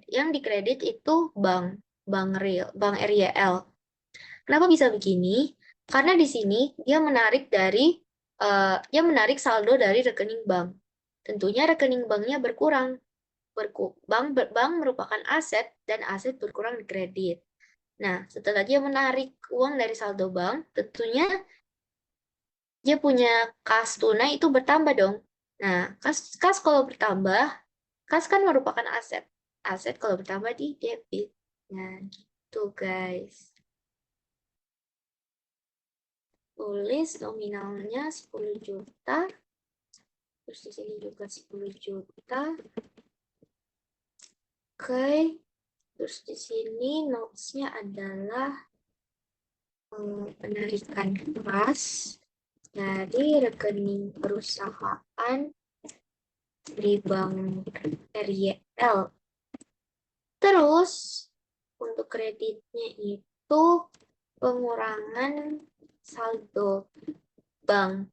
yang dikredit itu bank RYL. Kenapa bisa begini? Karena di sini dia menarik saldo dari rekening bank. Tentunya rekening banknya berkurang. Bank merupakan aset dan aset berkurang di kredit. Nah, setelah dia menarik uang dari saldo bank, tentunya dia punya kas tunai itu bertambah dong. Nah, kas kalau bertambah, kas kan merupakan aset. Aset kalau bertambah di debit. Nah, gitu guys. Tulis nominalnya 10 juta. Terus di sini juga 10 juta. Oke. Terus di sini notes-nya adalah penarikan kas dari rekening perusahaan di Bank RYL. Terus untuk kreditnya itu pengurangan saldo bank.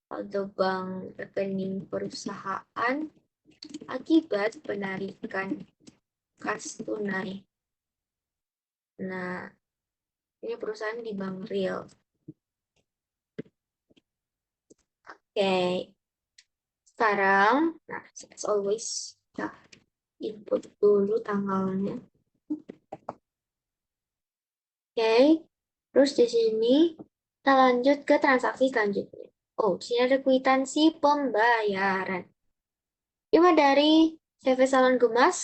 Saldo bank rekening perusahaan akibat penarikan kas tunai. Nah, ini perusahaan di Bank Real. Oke. Sekarang, nah, as always, kita input dulu tanggalnya. Oke. Terus di sini kita lanjut ke transaksi selanjutnya. Oh, di sini ada kwitansi pembayaran. Cuma dari CV Salon Gemas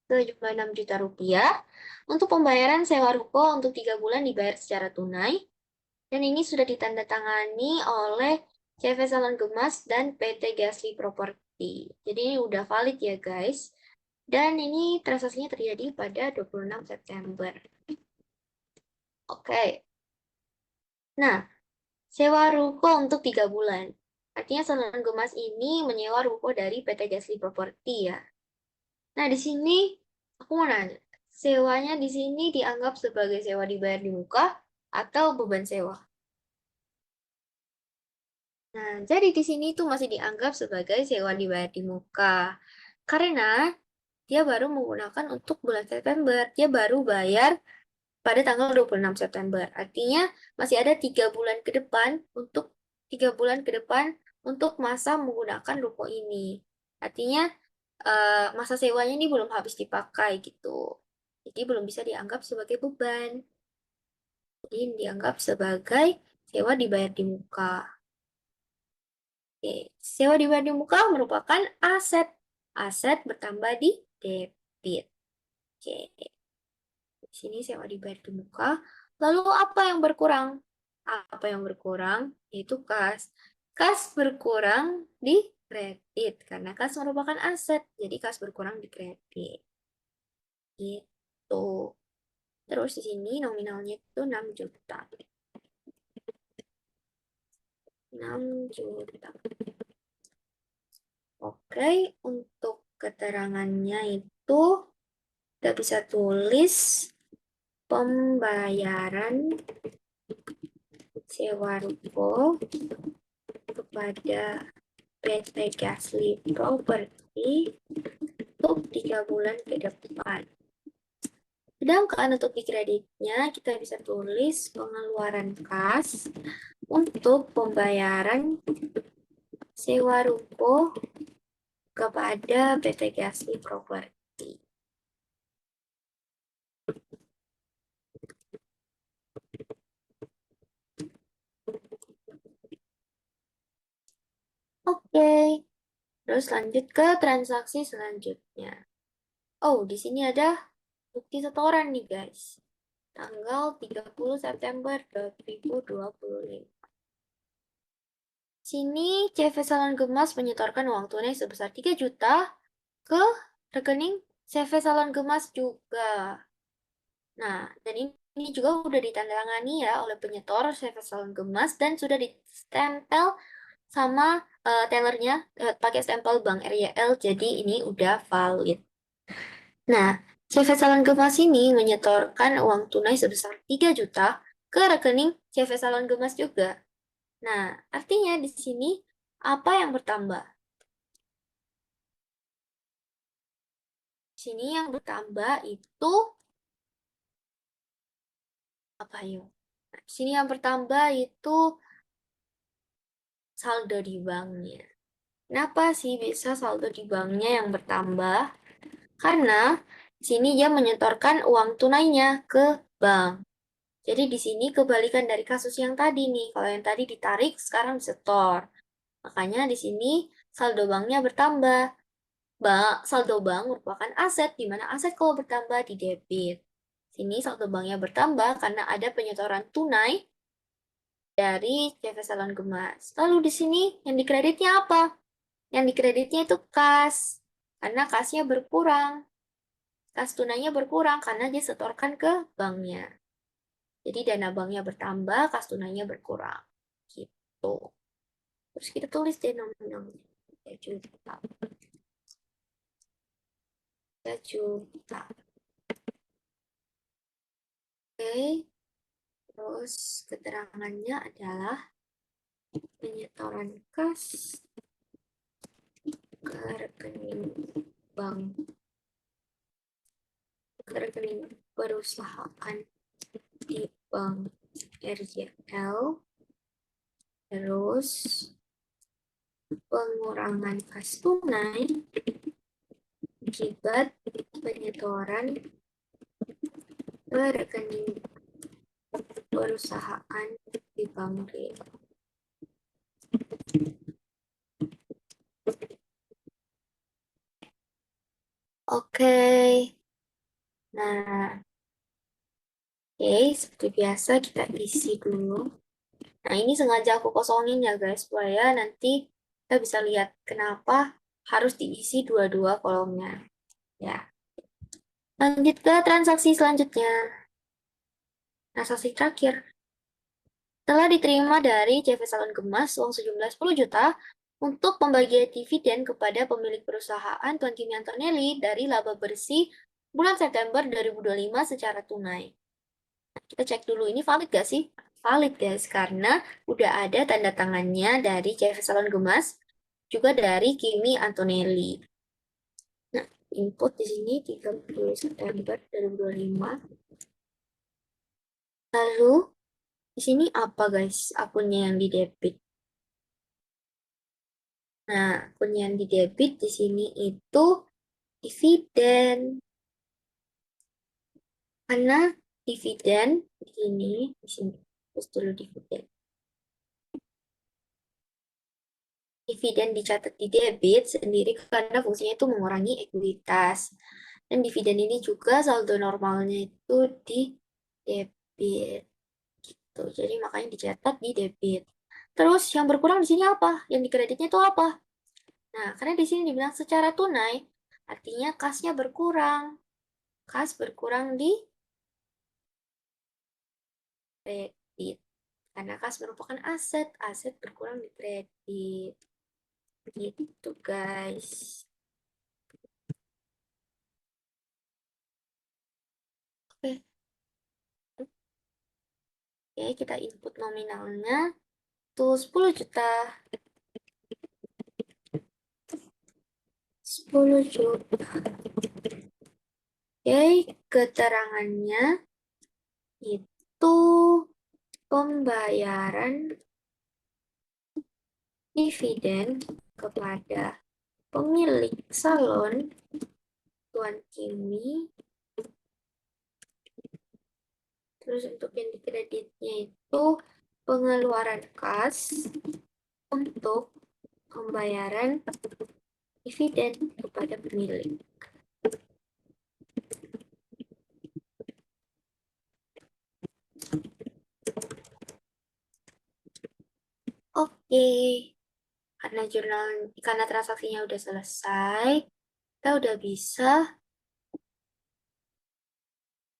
sejumlah 6 juta rupiah. Untuk pembayaran sewa ruko untuk 3 bulan dibayar secara tunai. Dan ini sudah ditandatangani oleh CV Salon Gemas dan PT Gasli Property. Jadi ini udah valid ya guys. Dan ini transaksinya terjadi pada 26 September. Oke. Nah, sewa ruko untuk 3 bulan. Artinya Salon Gemas ini menyewa ruko dari PT Gasli Property ya. Nah, di sini aku mau nanya, sewanya di sini dianggap sebagai sewa dibayar di muka atau beban sewa? Nah, jadi di sini itu masih dianggap sebagai sewa dibayar di muka. Karena dia baru menggunakan untuk bulan September. Dia baru bayar pada tanggal 26 September. Artinya masih ada 3 bulan ke depan untuk 3 bulan ke depan untuk masa menggunakan ruko ini. Artinya masa sewanya ini belum habis dipakai gitu. Jadi belum bisa dianggap sebagai beban. Jadi dianggap sebagai sewa dibayar di muka. Oke, sewa dibayar di muka merupakan aset. Aset bertambah di debit. Oke, di sini sewa dibayar di muka. Lalu apa yang berkurang? Apa yang berkurang? Yaitu kas. Kas berkurang di kredit karena kas merupakan aset. Jadi kas berkurang di kredit. Gitu. Terus di sini nominalnya itu 6 juta. 6 juta. Oke, untuk keterangannya itu kita bisa tulis pembayaran sewa ruko kepada PT Gasly Property untuk 3 bulan ke depan. Sedangkan untuk di kreditnya kita bisa tulis pengeluaran kas untuk pembayaran sewa ruko kepada PT Gasly Property. Oke, terus lanjut ke transaksi selanjutnya. Oh, di sini ada bukti setoran nih guys. Tanggal 30 September 2025. Sini CV Salon Gemas menyetorkan uang tunai sebesar 3 juta ke rekening CV Salon Gemas juga. Nah, dan ini juga udah ditandatangani ya oleh penyetor CV Salon Gemas dan sudah ditempel sama tellernya pakai stempel Bank RYL, jadi ini udah valid. Nah, CV Salon Gemas ini menyetorkan uang tunai sebesar 3 juta ke rekening CV Salon Gemas juga. Nah, artinya di sini apa yang bertambah? Di sini yang bertambah itu apa yuk? Nah, di sini yang bertambah itu saldo di banknya. Kenapa sih bisa saldo di banknya yang bertambah? Karena di sini dia menyetorkan uang tunainya ke bank. Jadi di sini kebalikan dari kasus yang tadi nih. Kalau yang tadi ditarik, sekarang disetor. Makanya di sini saldo banknya bertambah. Saldo bank merupakan aset, di mana aset kalau bertambah di debit. Sini saldo banknya bertambah karena ada penyetoran tunai dari CV Salon Gemas. Lalu di sini yang dikreditnya apa? Yang dikreditnya itu kas, karena kasnya berkurang. Kas tunainya berkurang karena disetorkan ke banknya. Jadi dana banknya bertambah, kas tunainya berkurang. Gitu. Terus kita tulis deh nominalnya. 3 juta. 3 juta. Oke. Terus keterangannya adalah penyetoran kas ke rekening bank, ke rekening perusahaan di bank RJL, terus pengurangan kas tunai akibat penyetoran ke rekening perusahaan di bank real. Oke, nah, seperti biasa kita isi dulu. Nah, ini sengaja aku kosongin ya guys, supaya nanti kita bisa lihat kenapa harus diisi dua-dua kolomnya. Ya, lanjut ke transaksi selanjutnya. Transaksi terakhir. Telah diterima dari CV Salon Gemas uang sejumlah 10 juta untuk pembagian dividen kepada pemilik perusahaan Tuan Kimi Antonelli dari laba bersih bulan September 2025 secara tunai. Nah, kita cek dulu ini valid gak sih? valid guys, karena udah ada tanda tangannya dari CV Salon Gemas, juga dari Kimi Antonelli. Nah, input di sini 30 September 2025. Lalu, di sini apa guys akunnya yang di debit? Nah, akun yang di debit di sini itu dividen. Karena dividen di sini, terus dulu dividen. Dividen dicatat di debit sendiri karena fungsinya itu mengurangi ekuitas. Dan dividen ini juga saldo normalnya itu di debit. Gitu. Jadi makanya dicatat di debit. Terus yang berkurang di sini apa? Yang di kreditnya itu apa? Nah, karena di sini dibilang secara tunai, artinya kasnya berkurang. Kas berkurang di kredit. Karena kas merupakan aset, aset berkurang di kredit. Gitu, guys. Oke, oke, kita input nominalnya tuh 10 juta. 10 juta. Oke, keterangannya itu pembayaran dividen kepada pemilik salon Tuan Kimi. Terus untuk yang di kreditnya itu pengeluaran kas untuk pembayaran dividen kepada pemilik. Oke, karena transaksinya udah selesai, kita udah bisa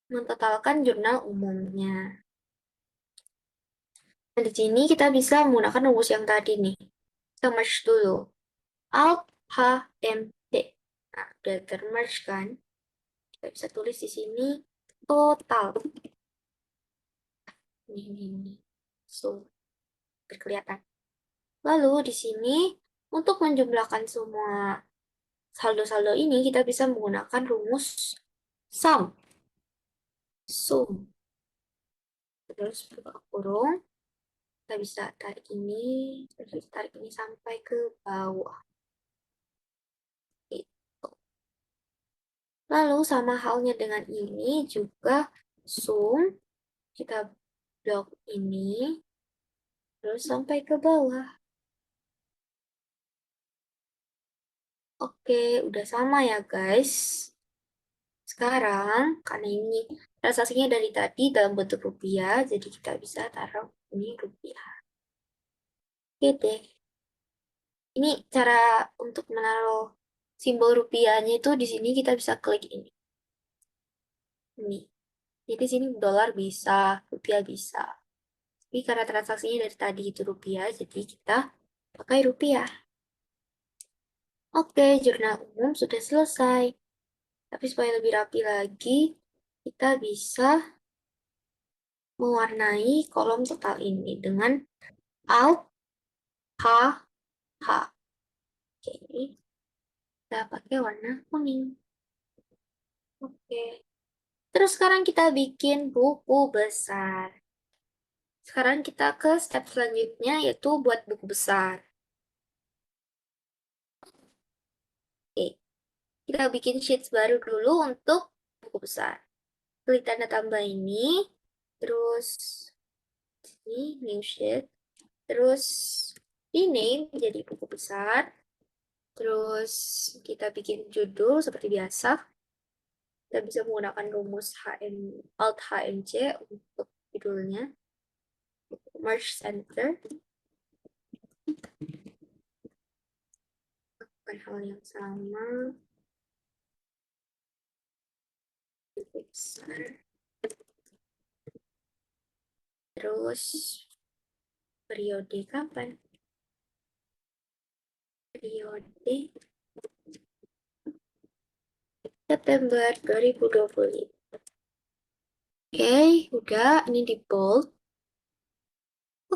mentotalkan jurnal umumnya. Nah, di sini kita bisa menggunakan rumus yang tadi nih. Kita merge dulu. Alt H M D. Nah, udah termerge kan? Kita bisa tulis di sini total. Ini. So, berkelihatan. Lalu di sini untuk menjumlahkan semua saldo-saldo ini kita bisa menggunakan rumus sum. Sum. Terus buka kurung. Kita bisa tarik ini, terus tarik ini sampai ke bawah. Gitu. Lalu sama halnya dengan ini juga sum. Kita blok ini, terus sampai ke bawah. Oke, udah sama ya guys. Sekarang, karena ini transaksinya dari tadi dalam bentuk rupiah, jadi kita bisa taruh ini rupiah. Oke deh. Ini cara untuk menaruh simbol rupiahnya itu di sini kita bisa klik ini. Ini. Jadi di sini dolar bisa, rupiah bisa. Tapi karena transaksinya dari tadi itu rupiah, jadi kita pakai rupiah. Oke, jurnal umum sudah selesai. Tapi supaya lebih rapi lagi, kita bisa mewarnai kolom total ini dengan Alt H H. Oke, kita pakai warna kuning. Oke. Terus sekarang kita bikin buku besar. Sekarang kita ke step selanjutnya, yaitu buat buku besar. Oke, kita bikin sheets baru dulu untuk buku besar. Klik tanda tambah ini, terus ini new sheet, terus rename jadi buku besar, terus kita bikin judul seperti biasa. Kita bisa menggunakan rumus Alt HMC untuk judulnya, merge center, lakukan hal yang sama, buku besar, terus periode kapan? Periode September 2025. Oke, udah. Ini di bold.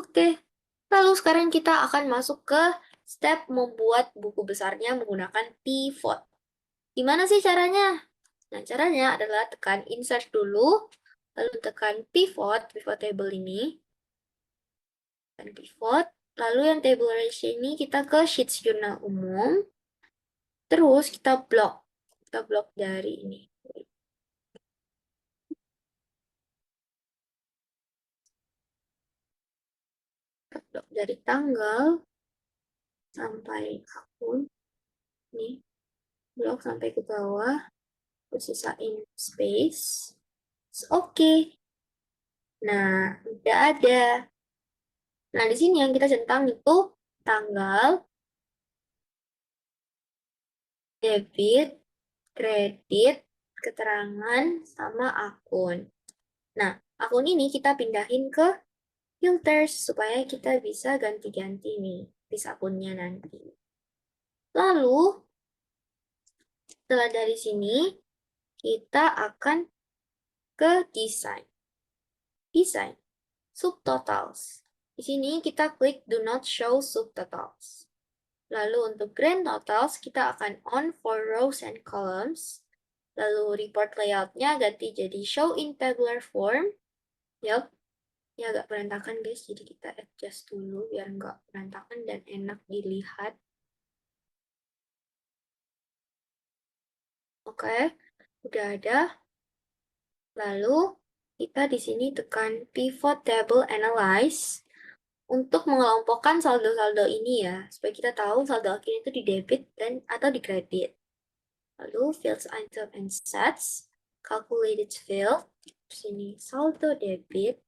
Oke, lalu sekarang kita akan masuk ke step membuat buku besarnya menggunakan pivot. Gimana sih caranya? Nah, caranya adalah tekan insert dulu, lalu tekan pivot, pivot table ini, tekan pivot, lalu yang table ratio ini kita ke sheets jurnal umum, terus kita blok dari ini. Kita blok dari tanggal sampai akun, nih, blok sampai ke bawah, terus sisain space. Oke. Nah, udah ada. Nah, di sini yang kita centang itu tanggal, debit, kredit, keterangan, sama akun. Nah, akun ini kita pindahin ke filters supaya kita bisa ganti-ganti nih list akunnya nanti. Lalu, setelah dari sini, kita akan ke desain. Desain, subtotals. Di sini kita klik do not show subtotals. Lalu untuk grand totals, kita akan on for rows and columns. Lalu report layoutnya ganti jadi show in tabular form. Yup, ya agak berantakan guys, jadi kita adjust dulu biar nggak berantakan dan enak dilihat. Oke, udah ada. Lalu kita di sini tekan pivot table analyze untuk mengelompokkan saldo-saldo ini ya, supaya kita tahu saldo akhirnya itu di debit dan atau di kredit. Lalu fields item and sets, calculated field, sini saldo debit.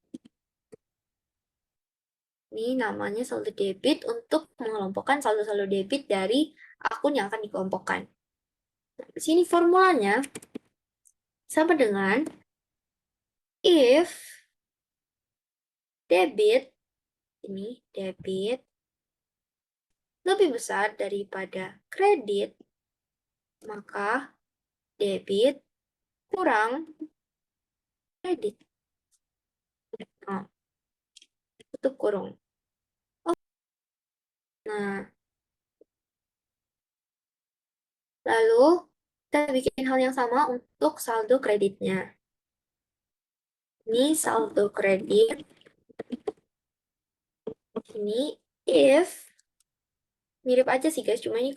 Ini namanya saldo debit untuk mengelompokkan saldo-saldo debit dari akun yang akan dikelompokkan. Nah, di sini formulanya sama dengan if debit, ini debit lebih besar daripada kredit, maka debit kurang kredit. Nah, tutup kurung. Oh, nah, lalu kita bikin hal yang sama untuk saldo kreditnya. Ini saldo kredit. Ini if, mirip aja sih guys, cuma ini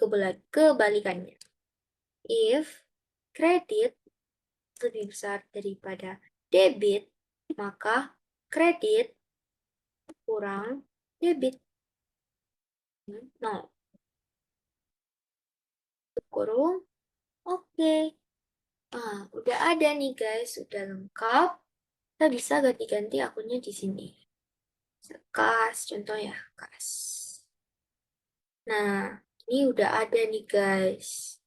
kebalikannya. If kredit lebih besar daripada debit, maka kredit kurang debit. Nol. Tutup kurung. Oke. Ah, udah ada nih guys, udah lengkap. Kita bisa ganti-ganti akunnya di sini. Kas, contoh ya, kas. Nah, ini udah ada nih guys.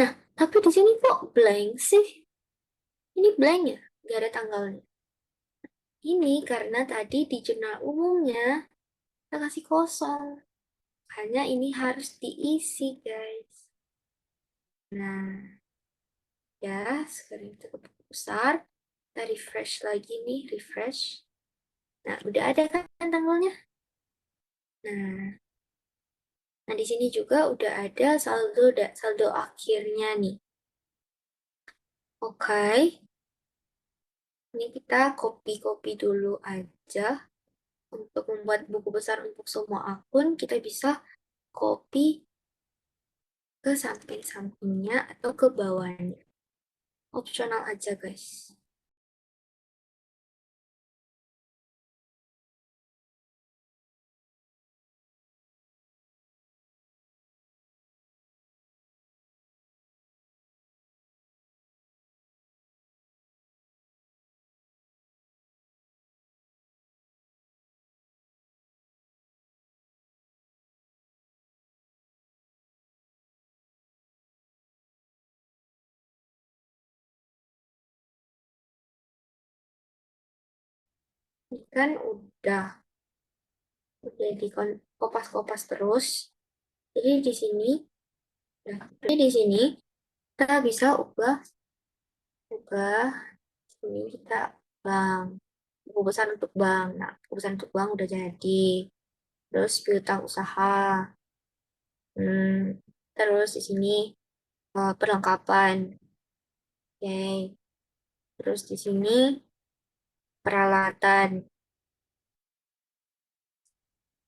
Nah, tapi di sini kok blank sih? Ini blank ya? Gak ada tanggalnya. Ini karena tadi di jurnal umumnya kita kasih kosong. Hanya ini harus diisi guys. Nah, ya sekarang cukup besar. Kita refresh lagi nih, refresh. Nah, udah ada kan tanggalnya? Nah, nah di sini juga udah ada saldo akhirnya nih. Oke, ini kita copy-copy dulu aja. Untuk membuat buku besar untuk semua akun, kita bisa copy ke samping-sampingnya atau ke bawahnya. Opsional aja, guys. Ini kan udah di kopas-kopas terus. Jadi di sini, kita bisa ubah ini kita bang. buku besar untuk bank. Nah, buku besar untuk bank udah jadi. Terus piutang usaha. Hmm, terus di sini perlengkapan. Oke. Terus di sini peralatan.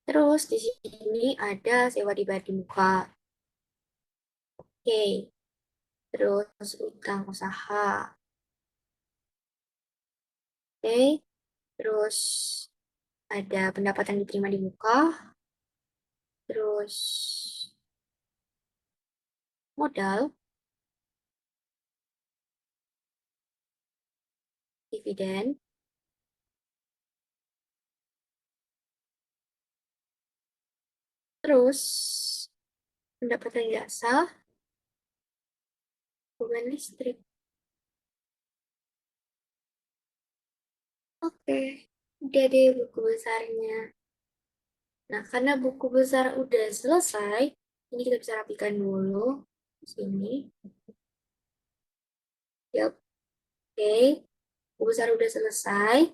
Terus di sini ada sewa dibayar di muka. Oke. Terus utang usaha. Oke. Terus ada pendapatan diterima di muka. Terus modal, dividen. Terus pendapatan jasa, beban listrik. Oke, udah deh buku besarnya. Nah, karena buku besar udah selesai, ini kita bisa rapikan dulu. Di sini. Yap, oke. Buku besar udah selesai.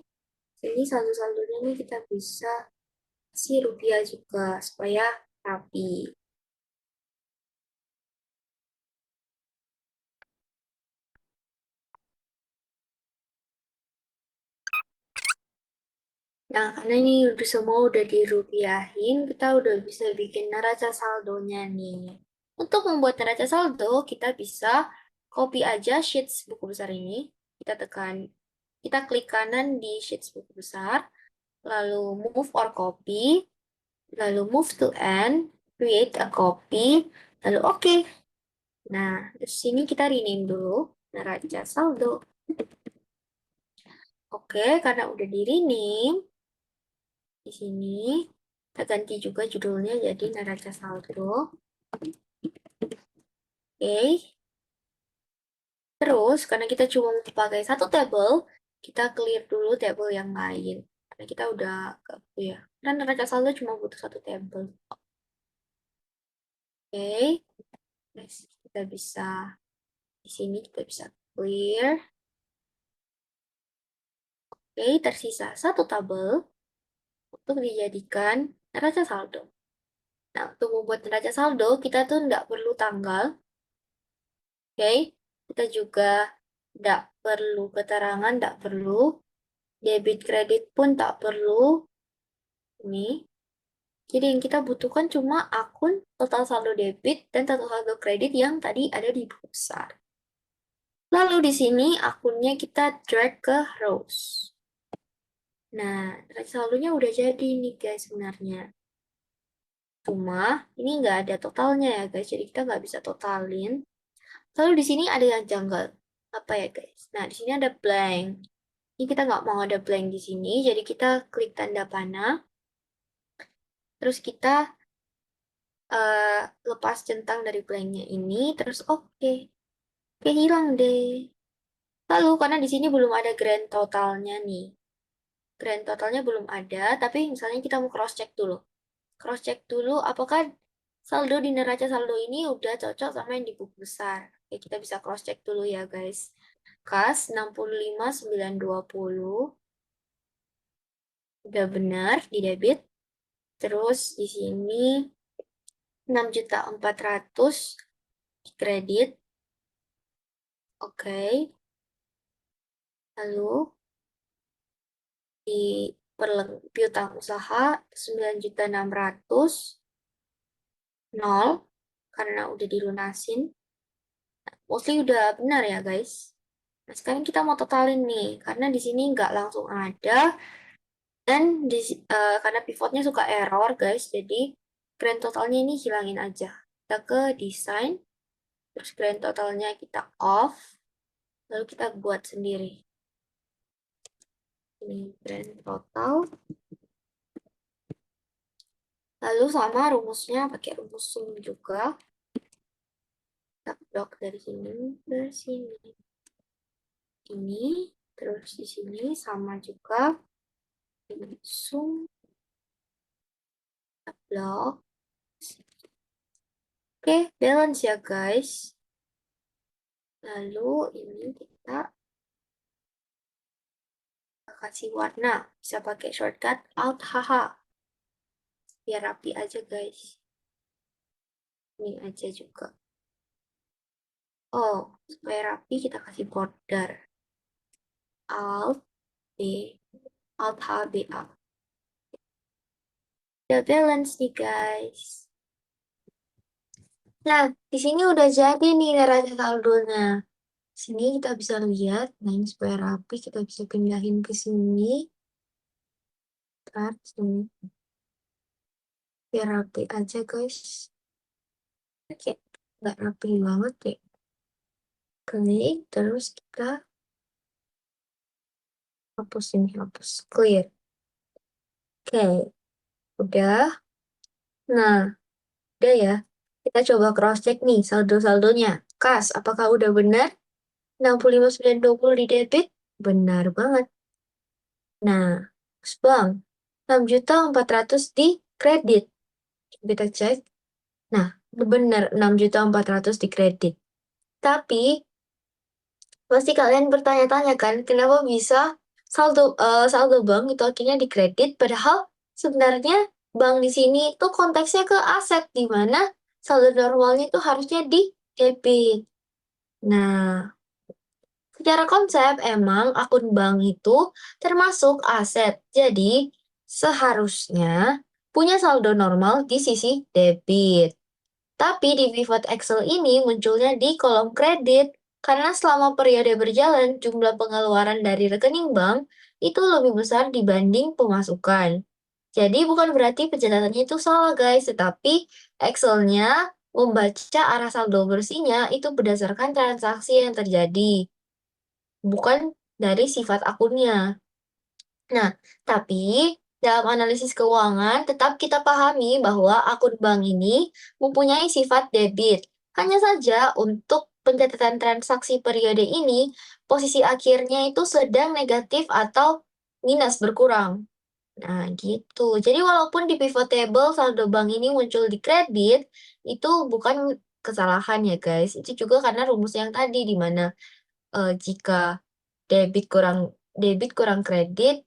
Ini saldo-saldonya nih kita bisa kasih rupiah juga, supaya rapi. Nah, karena ini udah semua udah dirupiahin, kita udah bisa bikin neraca saldonya nih. Untuk membuat neraca saldo, kita bisa copy aja sheets buku besar ini. Kita klik kanan di sheets buku besar, lalu move or copy, lalu move to end, create a copy, lalu oke. Nah, di sini kita rename dulu neraca saldo. Oke, karena udah di rename, di sini kita ganti juga judulnya jadi neraca saldo. Oke. Terus, karena kita cuma pakai satu tabel, kita clear dulu tabel yang lain. Karena kita udah ya. Dan neraca saldo cuma butuh satu tabel. Oke. Next, kita bisa di sini kita bisa clear. Oke, tersisa satu tabel untuk dijadikan neraca saldo. Nah, untuk membuat neraca saldo, kita tuh nggak perlu tanggal. Oke, kita juga nggak perlu keterangan, nggak perlu debit kredit pun tak perlu. Ini. Jadi yang kita butuhkan cuma akun total saldo debit dan total saldo kredit yang tadi ada di buku besar. Lalu di sini akunnya kita drag ke rows. Nah, neraca saldonya udah jadi nih guys sebenarnya. Cuma ini nggak ada totalnya ya guys, jadi kita nggak bisa totalin. Lalu di sini ada yang janggal. Apa ya guys? Nah, di sini ada blank. Ini kita nggak mau ada blank di sini, jadi kita klik tanda panah. Terus kita eh, lepas centang dari blanknya ini, terus oke. Oke, hilang deh. Lalu, karena di sini belum ada grand totalnya nih. Grand totalnya belum ada, tapi misalnya kita mau cross check dulu. Cross check dulu apakah saldo di neraca saldo ini udah cocok sama yang di buku besar. Oke, kita bisa cross check dulu ya guys. Kas 65.920 udah benar di debit. Terus di sini 6.400.000 di kredit. Oke. Lalu di piutang usaha 9.600.000 nol karena udah dilunasin. Mostly udah benar ya guys. Nah, sekarang kita mau totalin nih, karena di sini nggak langsung ada, dan karena pivotnya suka error guys, jadi grand totalnya ini hilangin aja. Kita ke design, terus grand totalnya kita off, lalu kita buat sendiri. Ini grand total. Lalu sama rumusnya pakai rumus sum juga. Kita blok dari sini ke sini. Ini, terus di sini sama juga. Ini sum, kita blok. Oke, balance ya guys. Lalu ini kita kasih warna. Bisa pakai shortcut Alt HH. Biar rapi aja, guys. Ini aja juga. Oh, supaya rapi kita kasih border. Alt B. Alt HBA. Udah balance nih, guys. Nah, di sini udah jadi nih neraca saldonya. Sini kita bisa lihat, nah ini supaya rapi, kita bisa pindahin ke sini. Ntar, sini. Biar rapi aja, guys. Oke, nggak rapi banget deh. Klik, terus kita hapus ini, hapus. Clear. Oke, udah. Nah, udah ya. Kita coba cross-check nih saldo-saldonya. Kas, apakah udah benar? 65.920 di debit? Benar banget. Nah, Bang, 6.400.000 di kredit. Kita cek. Nah, benar 6.400.000 di kredit. Tapi, pasti kalian bertanya-tanya kan, kenapa bisa saldo bank itu akhirnya di kredit, padahal sebenarnya bank di sini itu konteksnya ke aset, di mana saldo normalnya itu harusnya di debit. Nah, secara konsep emang akun bank itu termasuk aset. Jadi, seharusnya punya saldo normal di sisi debit. Tapi di pivot Excel ini munculnya di kolom kredit karena selama periode berjalan jumlah pengeluaran dari rekening bank itu lebih besar dibanding pemasukan. Jadi bukan berarti pencatatannya itu salah guys, tetapi Excel-nya membaca arah saldo bersihnya itu berdasarkan transaksi yang terjadi, bukan dari sifat akunnya. Nah, tapi dalam analisis keuangan tetap kita pahami bahwa akun bank ini mempunyai sifat debit. Hanya saja untuk pencatatan transaksi periode ini, posisi akhirnya itu sedang negatif atau minus berkurang. Nah, gitu. Jadi walaupun di pivot table saldo bank ini muncul di kredit, itu bukan kesalahan ya guys. Itu juga karena rumus yang tadi di mana jika debit kurang kredit,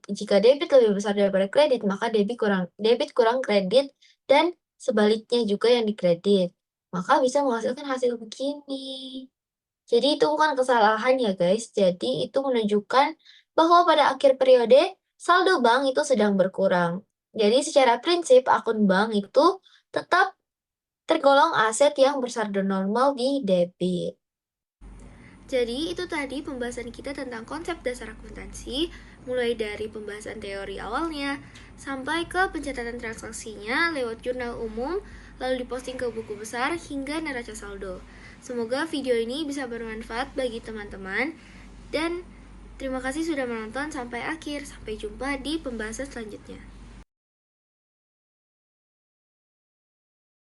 jika debit lebih besar daripada kredit, maka debit kurang kredit dan sebaliknya juga yang dikredit. Maka bisa menghasilkan hasil begini. Jadi itu bukan kesalahan ya guys. Jadi itu menunjukkan bahwa pada akhir periode saldo bank itu sedang berkurang. Jadi secara prinsip akun bank itu tetap tergolong aset yang bersaldo normal di debit. Jadi itu tadi pembahasan kita tentang konsep dasar akuntansi, mulai dari pembahasan teori awalnya sampai ke pencatatan transaksinya lewat jurnal umum, lalu diposting ke buku besar hingga neraca saldo. Semoga video ini bisa bermanfaat bagi teman-teman dan terima kasih sudah menonton sampai akhir. Sampai jumpa di pembahasan selanjutnya.